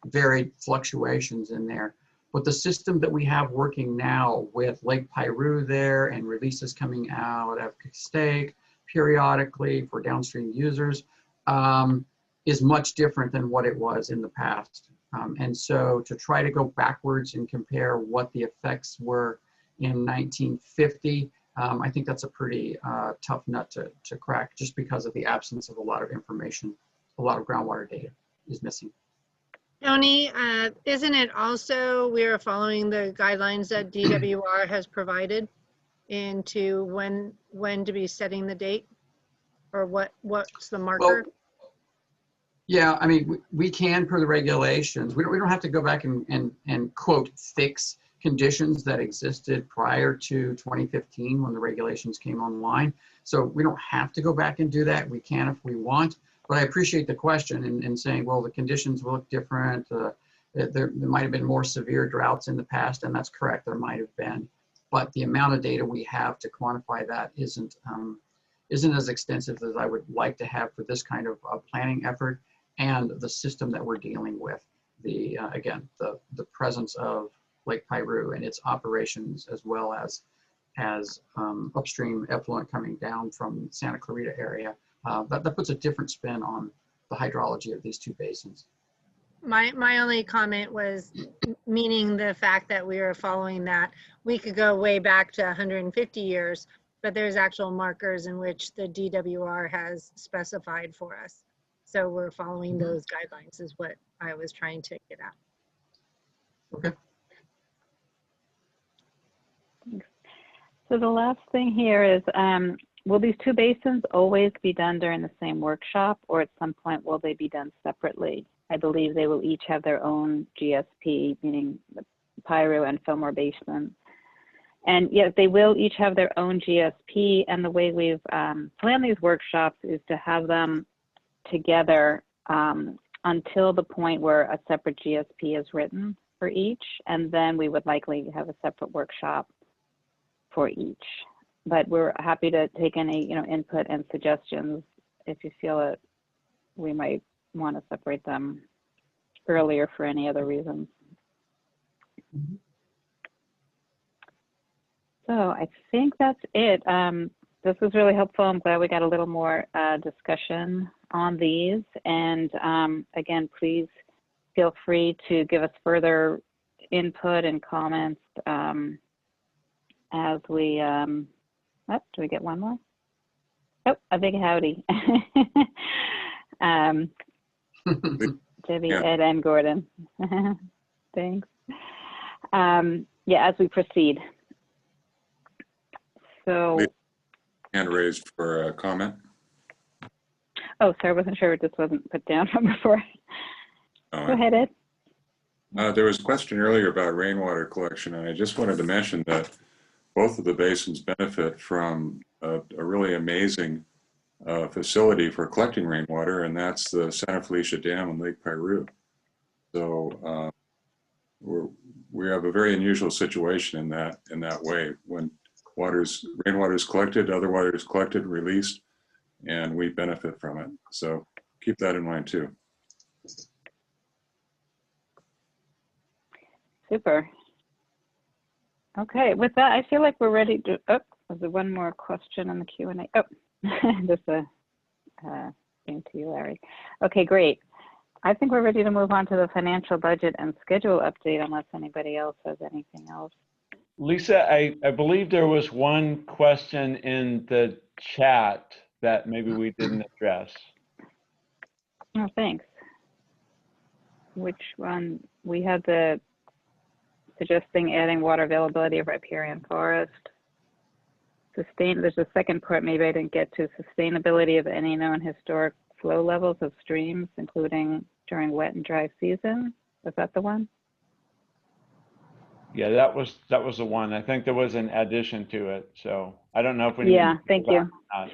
varied fluctuations in there. But the system that we have working now with Lake Piru there and releases coming out of Stake periodically for downstream users is much different than what it was in the past. And so to try to go backwards and compare what the effects were in 1950, I think that's a pretty tough nut to crack, just because of the absence of a lot of information. A lot of groundwater data is missing. Tony, isn't it also we are following the guidelines that DWR has provided into when to be setting the date, or what's the marker? Well, yeah, I mean, we can, per the regulations, we don't have to go back and quote fix conditions that existed prior to 2015 when the regulations came online. So we don't have to go back and do that. We can if we want. But I appreciate the question and saying, well, the conditions will look different. There might have been more severe droughts in the past, and that's correct, there might have been. But the amount of data we have to quantify that isn't as extensive as I would like to have for this kind of planning effort. And the system that we're dealing with, again, the presence of Lake Piru and its operations, as well as upstream effluent coming down from Santa Clarita area, that puts a different spin on the hydrology of these two basins. My only comment was meaning the fact that we are following that. We could go way back to 150 years, but there's actual markers in which the DWR has specified for us. So we're following those guidelines is what I was trying to get at. Okay. So the last thing here is, will these two basins always be done during the same workshop, or at some point will they be done separately? I believe they will each have their own GSP, meaning the Piru and Fillmore Basin. And yes, they will each have their own GSP, and the way we've planned these workshops is to have them together until the point where a separate GSP is written for each, and then we would likely have a separate workshop for each. But we're happy to take any input and suggestions if you feel that we might want to separate them earlier for any other reasons. So I think that's it. This was really helpful. I'm glad we got a little more discussion on these. And again, please feel free to give us further input and comments as we, oh, do we get one more? Oh, a big howdy. Debbie, Yeah. Ed, and Gordon. Thanks. Yeah, as we proceed. So, Hand raised for a comment. oh, sorry, I wasn't sure it just wasn't put down from before. Go ahead, Ed. There was a question earlier about rainwater collection, and I just wanted to mention that both of the basins benefit from a really amazing facility for collecting rainwater, and that's the Santa Felicia Dam in Lake Piru. So we have a very unusual situation in that way. When rainwater is collected, other water is collected, released, and we benefit from it. So keep that in mind too. Super. Okay, with that, I feel like we're ready to, oh, there's one more question in the Q&A. Oh, just a thing to you, Larry. Okay, great. I think we're ready to move on to the financial budget and schedule update unless anybody else has anything else. Lisa, I believe there was one question in the chat that maybe we didn't address. Oh, thanks. Which one? We had the suggesting adding water availability of riparian forest. There's a second part maybe I didn't get to. Sustainability of any known historic flow levels of streams, including during wet and dry season. Was that the one? Yeah, that was the one. I think there was an addition to it. So I don't know if we need Yeah, to thank go you. back or not.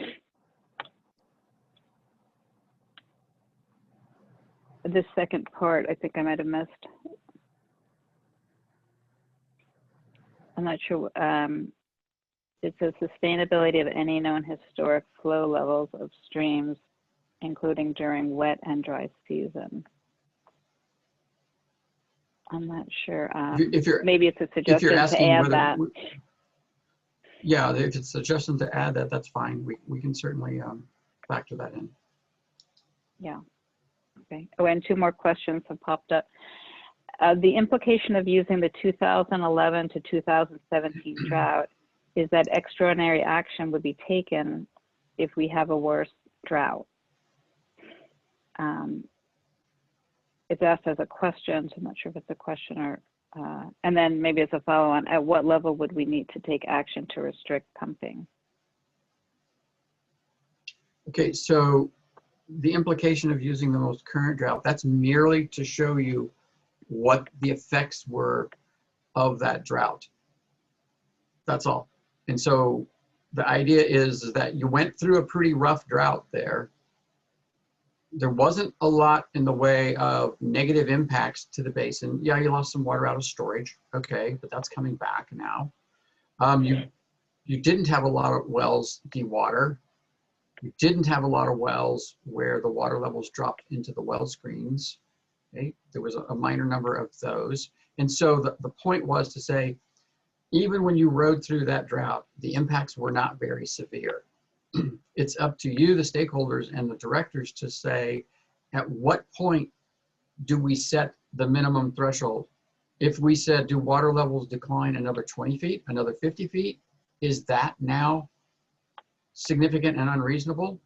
This second part, I think I might have missed. I'm not sure. It says sustainability of any known historic flow levels of streams, including during wet and dry season. I'm not sure. Maybe it's a suggestion to add that. Yeah, if it's a suggestion to add that, that's fine. We can certainly factor that in. Yeah. Okay. Oh, and two more questions have popped up. The implication of using the 2011 to 2017 drought is that extraordinary action would be taken if we have a worse drought. It's asked as a question, so I'm not sure if it's a question or, and then maybe as a follow-on, at what level would we need to take action to restrict pumping? Okay, so the implication of using the most current drought, that's merely to show you what the effects were of that drought. That's all. And so the idea is that you went through a pretty rough drought there. There wasn't a lot in the way of negative impacts to the basin. Yeah, you lost some water out of storage. Okay, but that's coming back now. You didn't have a lot of wells dewater. You didn't have a lot of wells where the water levels dropped into the well screens. Okay? There was a minor number of those. And so the point was to say, even when you rode through that drought, the impacts were not very severe. It's up to you, the stakeholders and the directors, to say, at what point do we set the minimum threshold? If we said, do water levels decline another 20 feet, another 50 feet, is that now significant and unreasonable?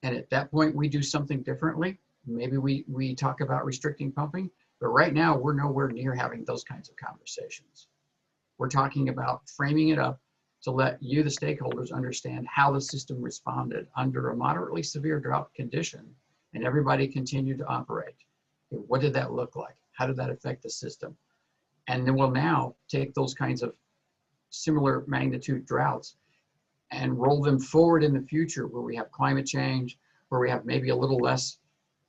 And at that point, we do something differently. Maybe we talk about restricting pumping, but right now we're nowhere near having those kinds of conversations. We're talking about framing it up to let you, the stakeholders, understand how the system responded under a moderately severe drought condition, and everybody continued to operate. Okay, what did that look like? How did that affect the system? And then we'll now take those kinds of similar magnitude droughts and roll them forward in the future, where we have climate change, where we have maybe a little less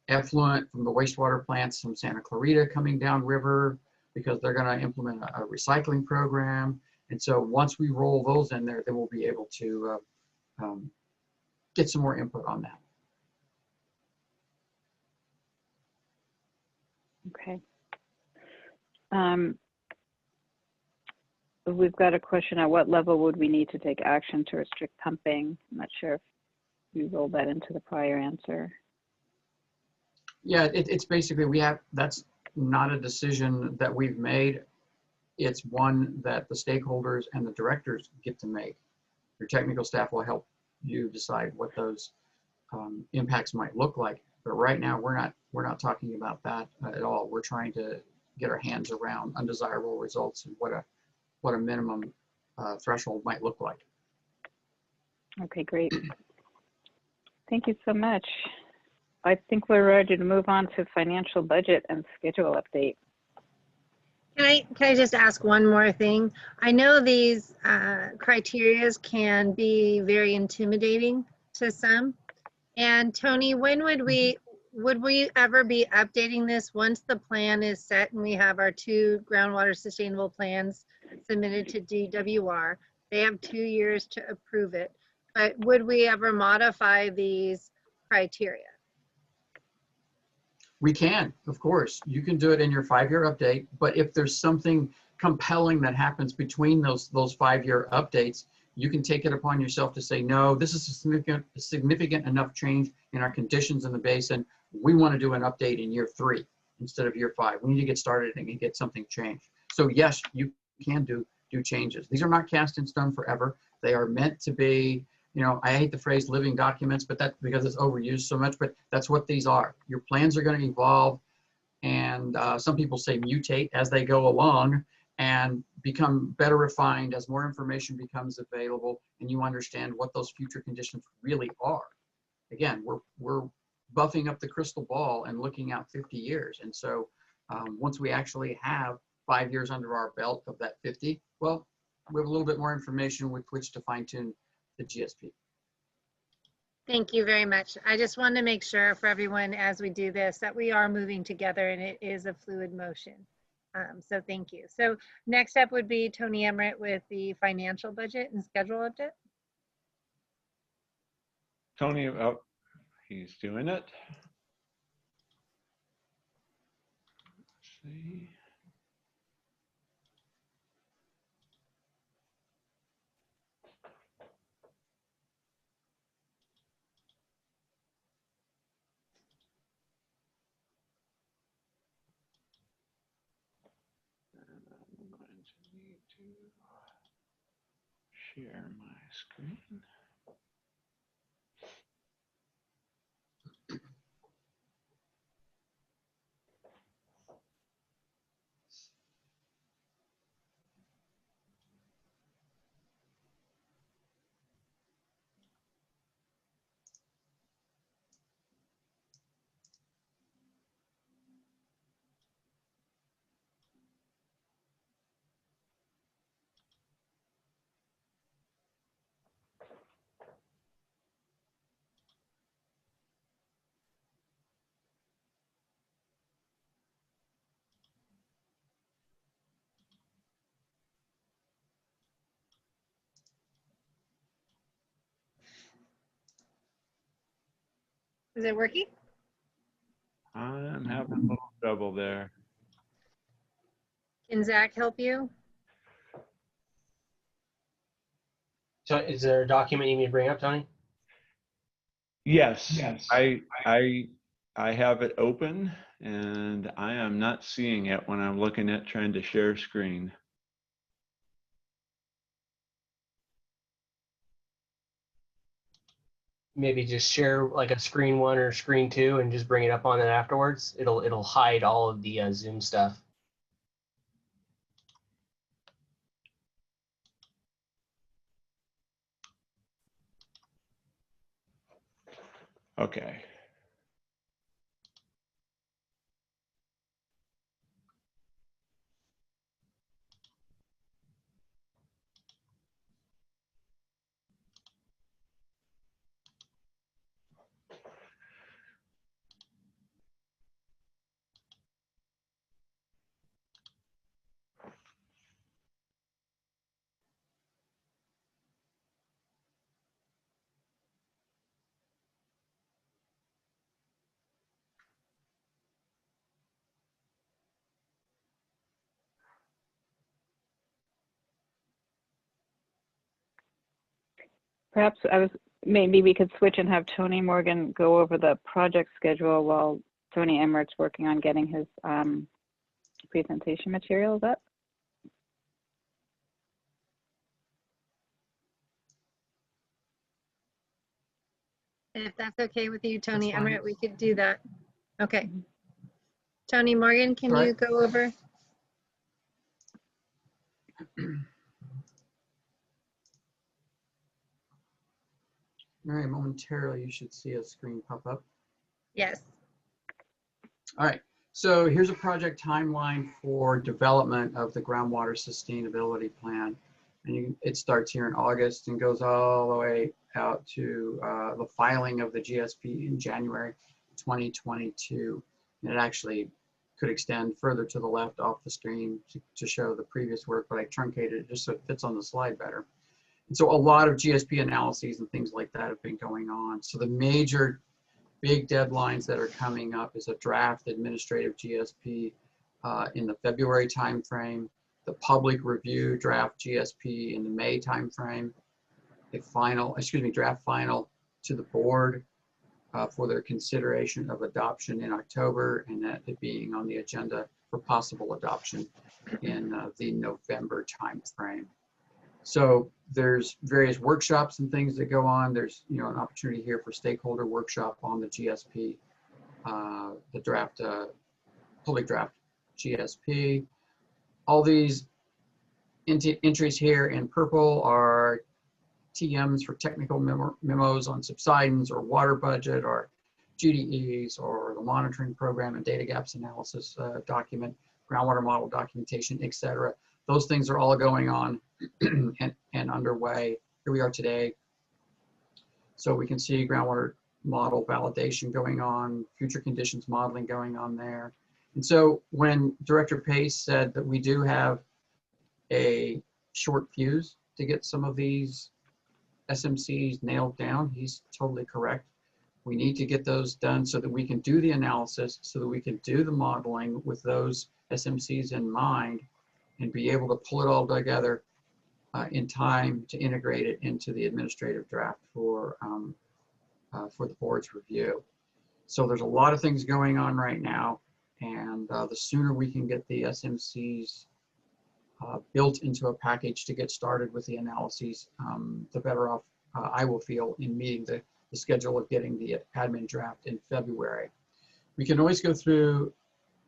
effluent from the wastewater plants from Santa Clarita coming downriver, because they're going to implement a recycling program. And so once we roll those in there, then we'll be able to get some more input on that. Okay. we've got a question: at what level would we need to take action to restrict pumping? I'm not sure if you rolled that into the prior answer. Yeah, it's basically, that's not a decision that we've made. It's one that the stakeholders and the directors get to make. Your technical staff will help you decide what those impacts might look like. But right now, we're not talking about that at all. We're trying to get our hands around undesirable results and what a minimum threshold might look like. Okay, great. Thank you so much. I think we're ready to move on to financial budget and schedule update. Can I just ask one more thing? I know these criterias can be very intimidating to some. And Tony, when would we ever be updating this once the plan is set and we have our 2 groundwater sustainable plans submitted to DWR? They have 2 years to approve it, but would we ever modify these criteria? We can, of course. You can do it in your 5-year update, but if there's something compelling that happens between those 5-year updates, you can take it upon yourself to say, no, this is a significant enough change in our conditions in the basin. We want to do an update in year 3 instead of year 5. We need to get started and get something changed. So yes, you can do changes. These are not cast in stone forever. They are meant to be, I hate the phrase living documents, but that's because it's overused so much, but that's what these are. Your plans are going to evolve, and some people say mutate as they go along and become better refined as more information becomes available and you understand what those future conditions really are. Again, we're buffing up the crystal ball and looking out 50 years. And so once we actually have 5 years under our belt of that 50, well, we have a little bit more information with which to fine tune the GSP. Thank you very much. I just wanted to make sure for everyone as we do this that we are moving together and it is a fluid motion. So thank you. So next up would be Tony Emmerich with the financial budget and schedule update. Tony, oh, he's doing it. Let's see. I'm going to need to share my screen. Is it working? I'm having a little trouble there. Can Zach help you? So is there a document you need to bring up, Tony? Yes. I have it open and I am not seeing it when I'm looking at trying to share screen. Maybe just share like a screen 1 or screen 2 and just bring it up on it afterwards. It'll hide all of the Zoom stuff. Okay. Perhaps maybe we could switch and have Tony Morgan go over the project schedule while Tony Emmert's working on getting his presentation materials up. If that's okay with you, Tony That's fine. Emmert, we could do that. Okay. Tony Morgan, can Right. you go over? All right, momentarily you should see a screen pop up. Yes. All right, so here's a project timeline for development of the groundwater sustainability plan. And it starts here in August and goes all the way out to the filing of the GSP in January 2022. And it actually could extend further to the left off the screen to show the previous work, but I truncated it just so it fits on the slide better. And so a lot of GSP analyses and things like that have been going on. So the major big deadlines that are coming up is a draft administrative GSP in the February timeframe, the public review draft GSP in the May timeframe, a final, draft final to the board for their consideration of adoption in October, and that it being on the agenda for possible adoption in the November timeframe. So there's various workshops and things that go on. There's an opportunity here for stakeholder workshop on the GSP, the draft, public draft GSP. All these entries here in purple are TMs for technical memos on subsidence or water budget or GDEs or the monitoring program and data gaps analysis document, groundwater model documentation, etc. Those things are all going on and underway. Here we are today. So we can see groundwater model validation going on, future conditions modeling going on there. And so when Director Pace said that we do have a short fuse to get some of these SMCs nailed down, he's totally correct. We need to get those done so that we can do the analysis, so that we can do the modeling with those SMCs in mind and be able to pull it all together in time to integrate it into the administrative draft for the board's review. So there's a lot of things going on right now, and the sooner we can get the SMCs built into a package to get started with the analyses, the better off I will feel in meeting the schedule of getting the admin draft in February. We can always go through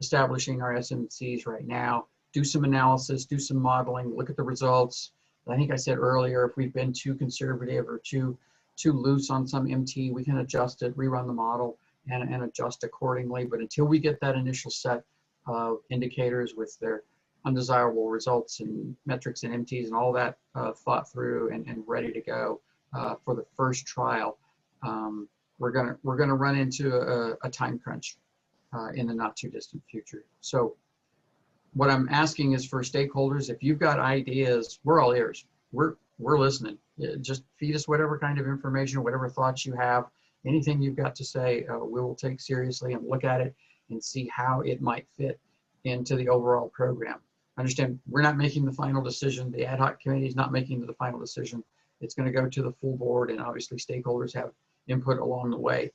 establishing our SMCs right now, do some analysis, do some modeling, look at the results. I think I said earlier, if we've been too conservative or too loose on some MT, we can adjust it, rerun the model, and adjust accordingly. But until we get that initial set of indicators with their undesirable results and metrics and MTs and all that thought through and ready to go for the first trial, we're gonna run into a time crunch in the not too distant future. So what I'm asking is for stakeholders, if you've got ideas, we're all ears. We're listening. Just feed us whatever kind of information, whatever thoughts you have, anything you've got to say, we will take seriously and look at it and see how it might fit into the overall program. Understand, we're not making the final decision. The ad hoc committee is not making the final decision. It's going to go to the full board, and obviously stakeholders have input along the way,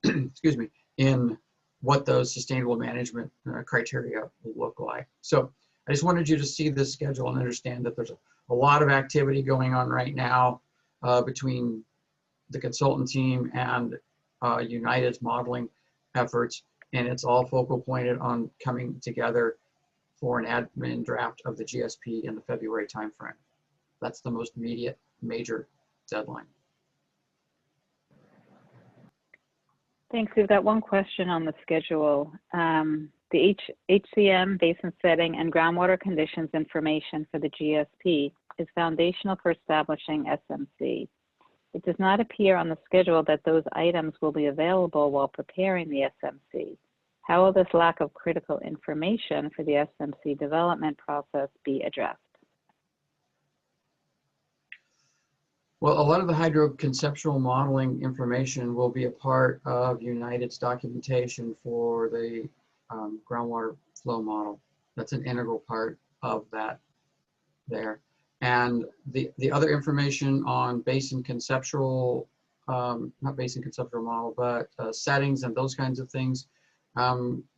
excuse me, in what those sustainable management criteria will look like. So I just wanted you to see this schedule and understand that there's a lot of activity going on right now between the consultant team and United's modeling efforts, and it's all focal pointed on coming together for an admin draft of the GSP in the February timeframe. That's the most immediate major deadline. Thanks. We've got one question on the schedule. The HCM, basin setting, and groundwater conditions information for the GSP is foundational for establishing SMC. It does not appear on the schedule that those items will be available while preparing the SMC. How will this lack of critical information for the SMC development process be addressed? Well, a lot of the hydroconceptual modeling information will be a part of United's documentation for the groundwater flow model. That's an integral part of that there. And the other information on basin conceptual, not basin conceptual model, but settings and those kinds of things,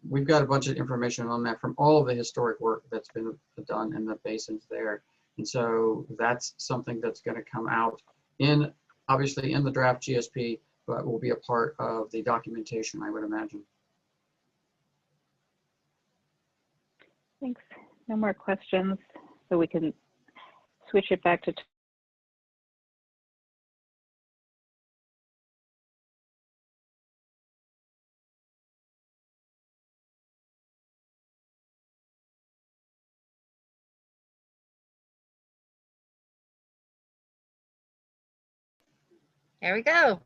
we've got a bunch of information on that from all of the historic work that's been done in the basins there. And so that's something that's going to come out in, obviously in the draft GSP, but will be a part of the documentation, I would imagine. Thanks. No more questions, so we can switch it back to There we go.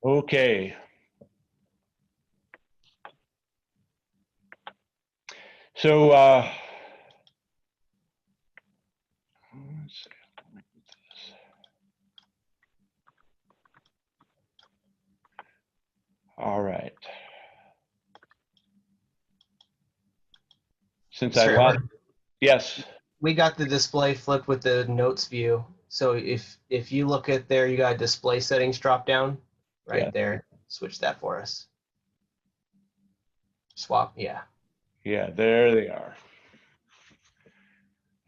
Okay. So, let's see. All right. Since I Sir, lost, yes. we got the display flipped with the notes view. So if you look at there, you got display settings drop down right Yeah. there. Switch that for us. Swap, yeah. Yeah, there they are.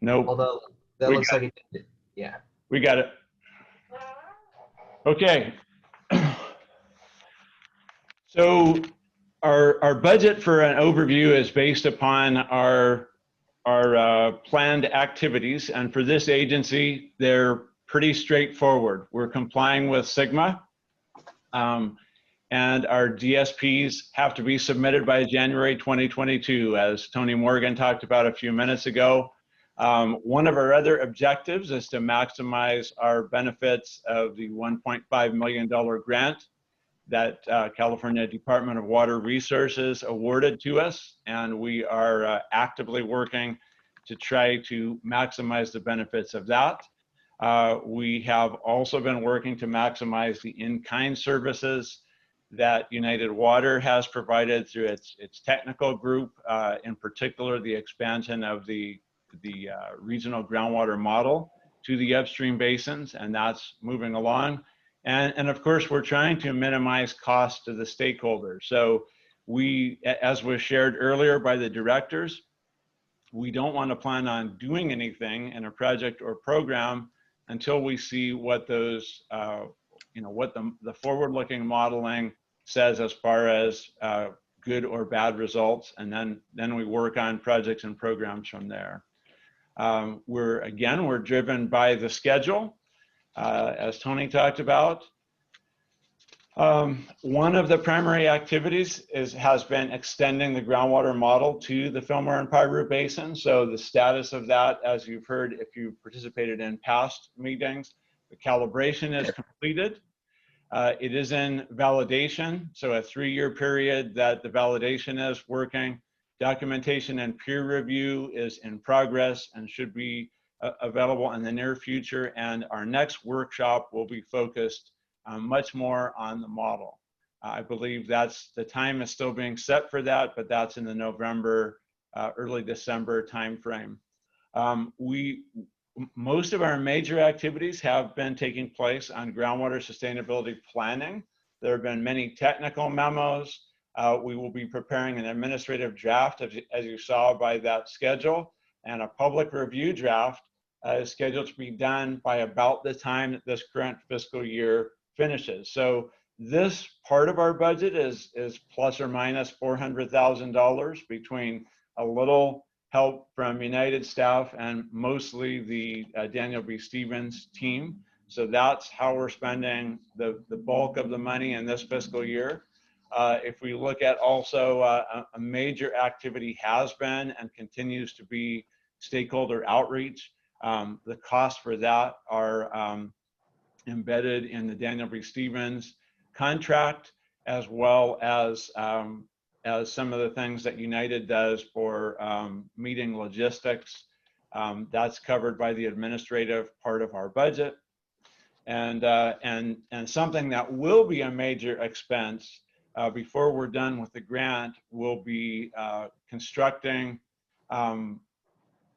Nope. Although that looks like it did. Yeah. We got it. Okay. So our budget for an overview is based upon our planned activities, and for this agency, they're pretty straightforward. We're complying with Sigma, and our DSPs have to be submitted by January 2022, as Tony Morgan talked about a few minutes ago. One of our other objectives is to maximize our benefits of the $1.5 million grant that California Department of Water Resources awarded to us, and we are actively working to try to maximize the benefits of that. We have also been working to maximize the in-kind services that United Water has provided through its technical group, in particular the expansion of the regional groundwater model to the upstream basins, and that's moving along. And of course, we're trying to minimize costs to the stakeholders. So we, as was shared earlier by the directors, we don't want to plan on doing anything in a project or program until we see what those, what the forward-looking modeling says as far as good or bad results, and then we work on projects and programs from there. We're driven by the schedule. As Tony talked about, one of the primary activities has been extending the groundwater model to the Fillmore and Piru Basin. So the status of that, as you've heard, if you participated in past meetings, the calibration is completed. It is in validation, so a 3-year period that the validation is working. Documentation and peer review is in progress and should be available in the near future, and our next workshop will be focused much more on the model. I believe the time is still being set for that, but that's in the November, early December timeframe. Most of our major activities have been taking place on groundwater sustainability planning. There have been many technical memos. We will be preparing an administrative draft, as you saw by that schedule, and a public review draft is scheduled to be done by about the time that this current fiscal year finishes. So this part of our budget is plus or minus $400,000 between a little help from United staff and mostly the Daniel B. Stevens team. So that's how we're spending the bulk of the money in this fiscal year. If we look at also a major activity has been and continues to be stakeholder outreach. The costs for that are embedded in the Daniel B. Stevens contract, as well as some of the things that United does for meeting logistics. That's covered by the administrative part of our budget. and something that will be a major expense before we're done with the grant will be constructing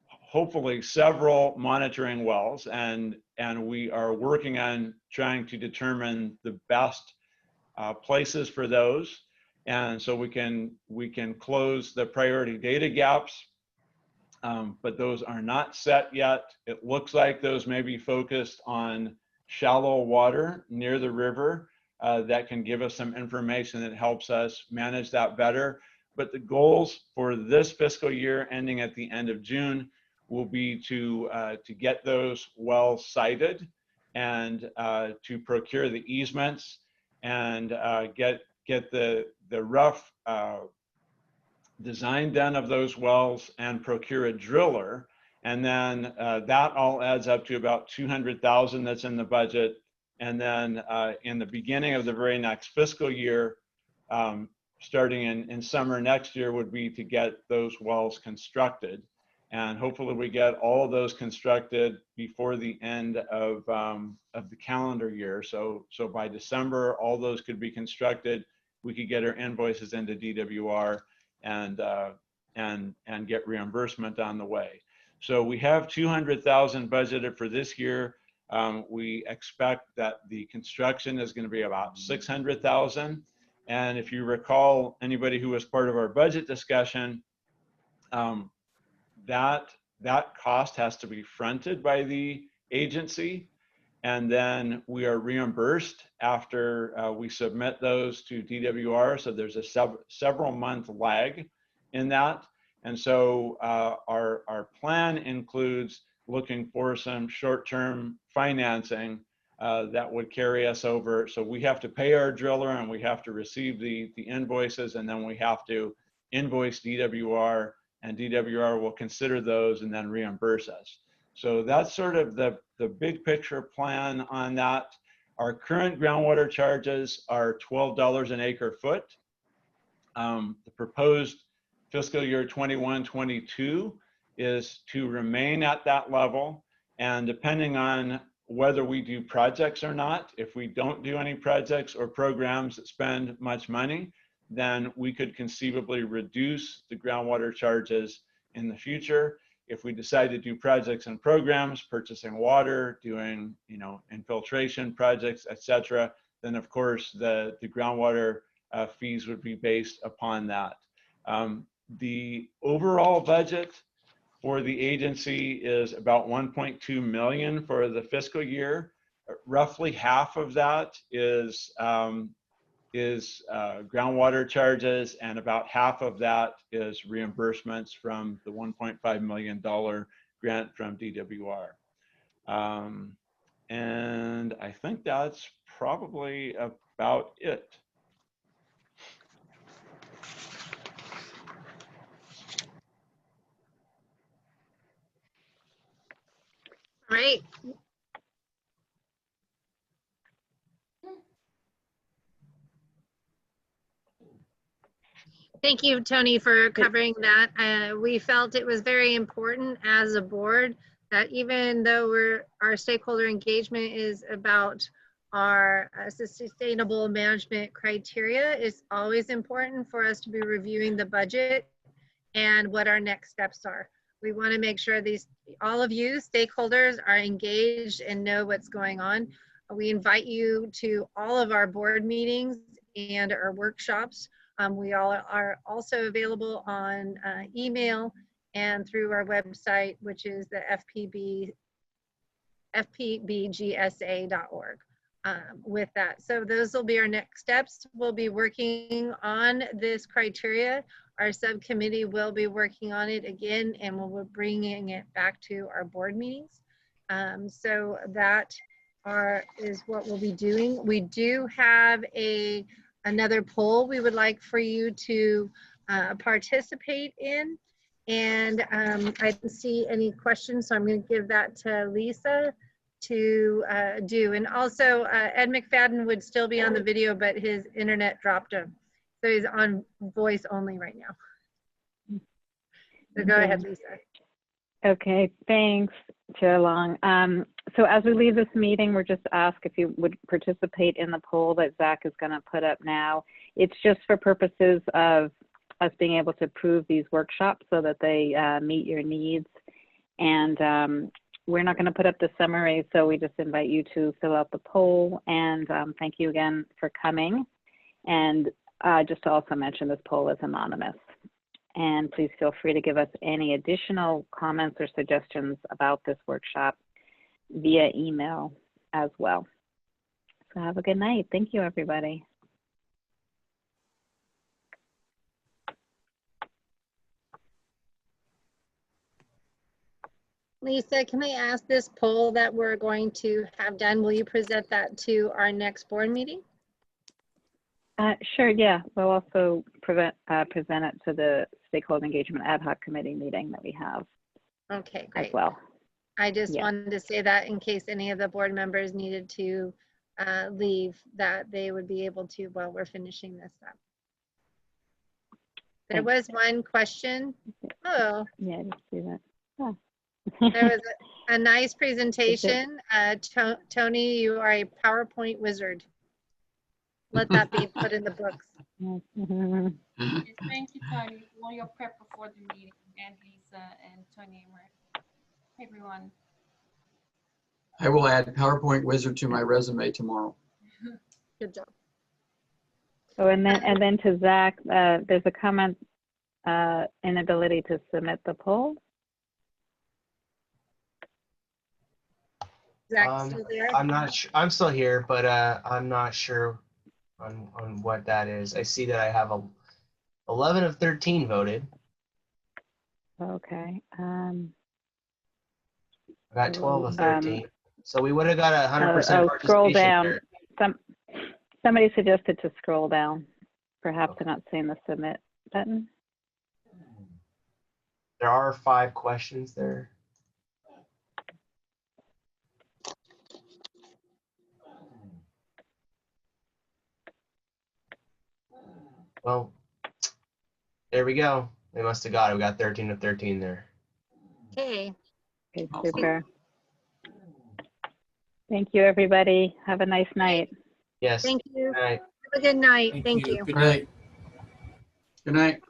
hopefully several monitoring wells, and we are working on trying to determine the best places for those, and so we can close the priority data gaps, but those are not set yet. It looks like those may be focused on shallow water near the river that can give us some information that helps us manage that better. But the goals for this fiscal year ending at the end of June will be to get those wells sited and to procure the easements and get the rough design done of those wells and procure a driller. And then that all adds up to about 200,000 that's in the budget. And then in the beginning of the very next fiscal year, starting in summer next year, would be to get those wells constructed. And hopefully we get all of those constructed before the end of the calendar year. So by December, all those could be constructed. We could get our invoices into DWR and get reimbursement on the way. So we have 200,000 budgeted for this year. We expect that the construction is going to be about 600,000. And if you recall, anybody who was part of our budget discussion, that cost has to be fronted by the agency, and then we are reimbursed after we submit those to DWR. So there's a several month lag in that. And so our plan includes looking for some short-term financing that would carry us over. So we have to pay our driller and we have to receive the invoices, and then we have to invoice DWR, and DWR will consider those and then reimburse us. So that's sort of the big picture plan on that. Our current groundwater charges are $12 an acre foot. The proposed fiscal year 21-22 is to remain at that level. And depending on whether we do projects or not, if we don't do any projects or programs that spend much money, then we could conceivably reduce the groundwater charges in the future. If we decide to do projects and programs, purchasing water, doing infiltration projects, etc., then of course the groundwater fees would be based upon that. The overall budget for the agency is about 1.2 million for the fiscal year. Roughly half of that is groundwater charges, and about half of that is reimbursements from the $1.5 million grant from DWR. And I think that's probably about it. All right. Thank you, Tony, for covering that. We felt it was very important as a board that even though our stakeholder engagement is about our sustainable management criteria, it's always important for us to be reviewing the budget and what our next steps are. We want to make sure all of you stakeholders are engaged and know what's going on. We invite you to all of our board meetings and our workshops. We all are also available on email and through our website, which is the FPBGSA.org. With that, so those will be our next steps. We'll be working on this criteria. Our subcommittee will be working on it again, and we'll be bringing it back to our board meetings. So that is what we'll be doing. We do have another poll we would like for you to participate in. And I didn't see any questions, so I'm going to give that to Lisa to do. And also, Ed McFadden would still be on the video, but his internet dropped him. So he's on voice only right now. So go ahead, Lisa. Okay, thanks. Chair Long. So as we leave this meeting, we're just asked if you would participate in the poll that Zach is going to put up now. It's just for purposes of us being able to approve these workshops so that they meet your needs. And we're not going to put up the summary, so we just invite you to fill out the poll. And thank you again for coming. And just to also mention, this poll is anonymous. And please feel free to give us any additional comments or suggestions about this workshop via email as well. So have a good night. Thank you, everybody. Lisa, can I ask this poll that we're going to have done? Will you present that to our next board meeting? Sure, yeah. We'll also present it to the Stakeholder Engagement Ad Hoc Committee meeting that we have Okay, as great. well. I just Yeah. wanted to say that in case any of the board members needed to leave, that they would be able to while we're finishing this up. There was one question. Oh, Yeah, I just see that. Oh. there was a nice presentation. Tony, you are a PowerPoint wizard. Let that be put in the books. Yes, thank you, Tony, for all your prep before the meeting, and Lisa and Tony and everyone. I will add PowerPoint wizard to my resume tomorrow. Good job. Oh, and then to Zach, there's a comment, inability to submit the poll. Zach, still there? I'm not sure. I'm still here, but I'm not sure on what that is. I see that I have 11 of 13 voted. Okay. I got 12 of 13. So we would have got 100% participation scroll down. there. Somebody suggested to scroll down. Perhaps they're not seeing the submit button. There are 5 questions there. Well, there we go. They must have got it. We got 13 of 13 there. Okay. Okay, super. Thank you, everybody. Have a nice night. Yes. Thank you. All right. Have a good night. Thank you. Good night. Good night.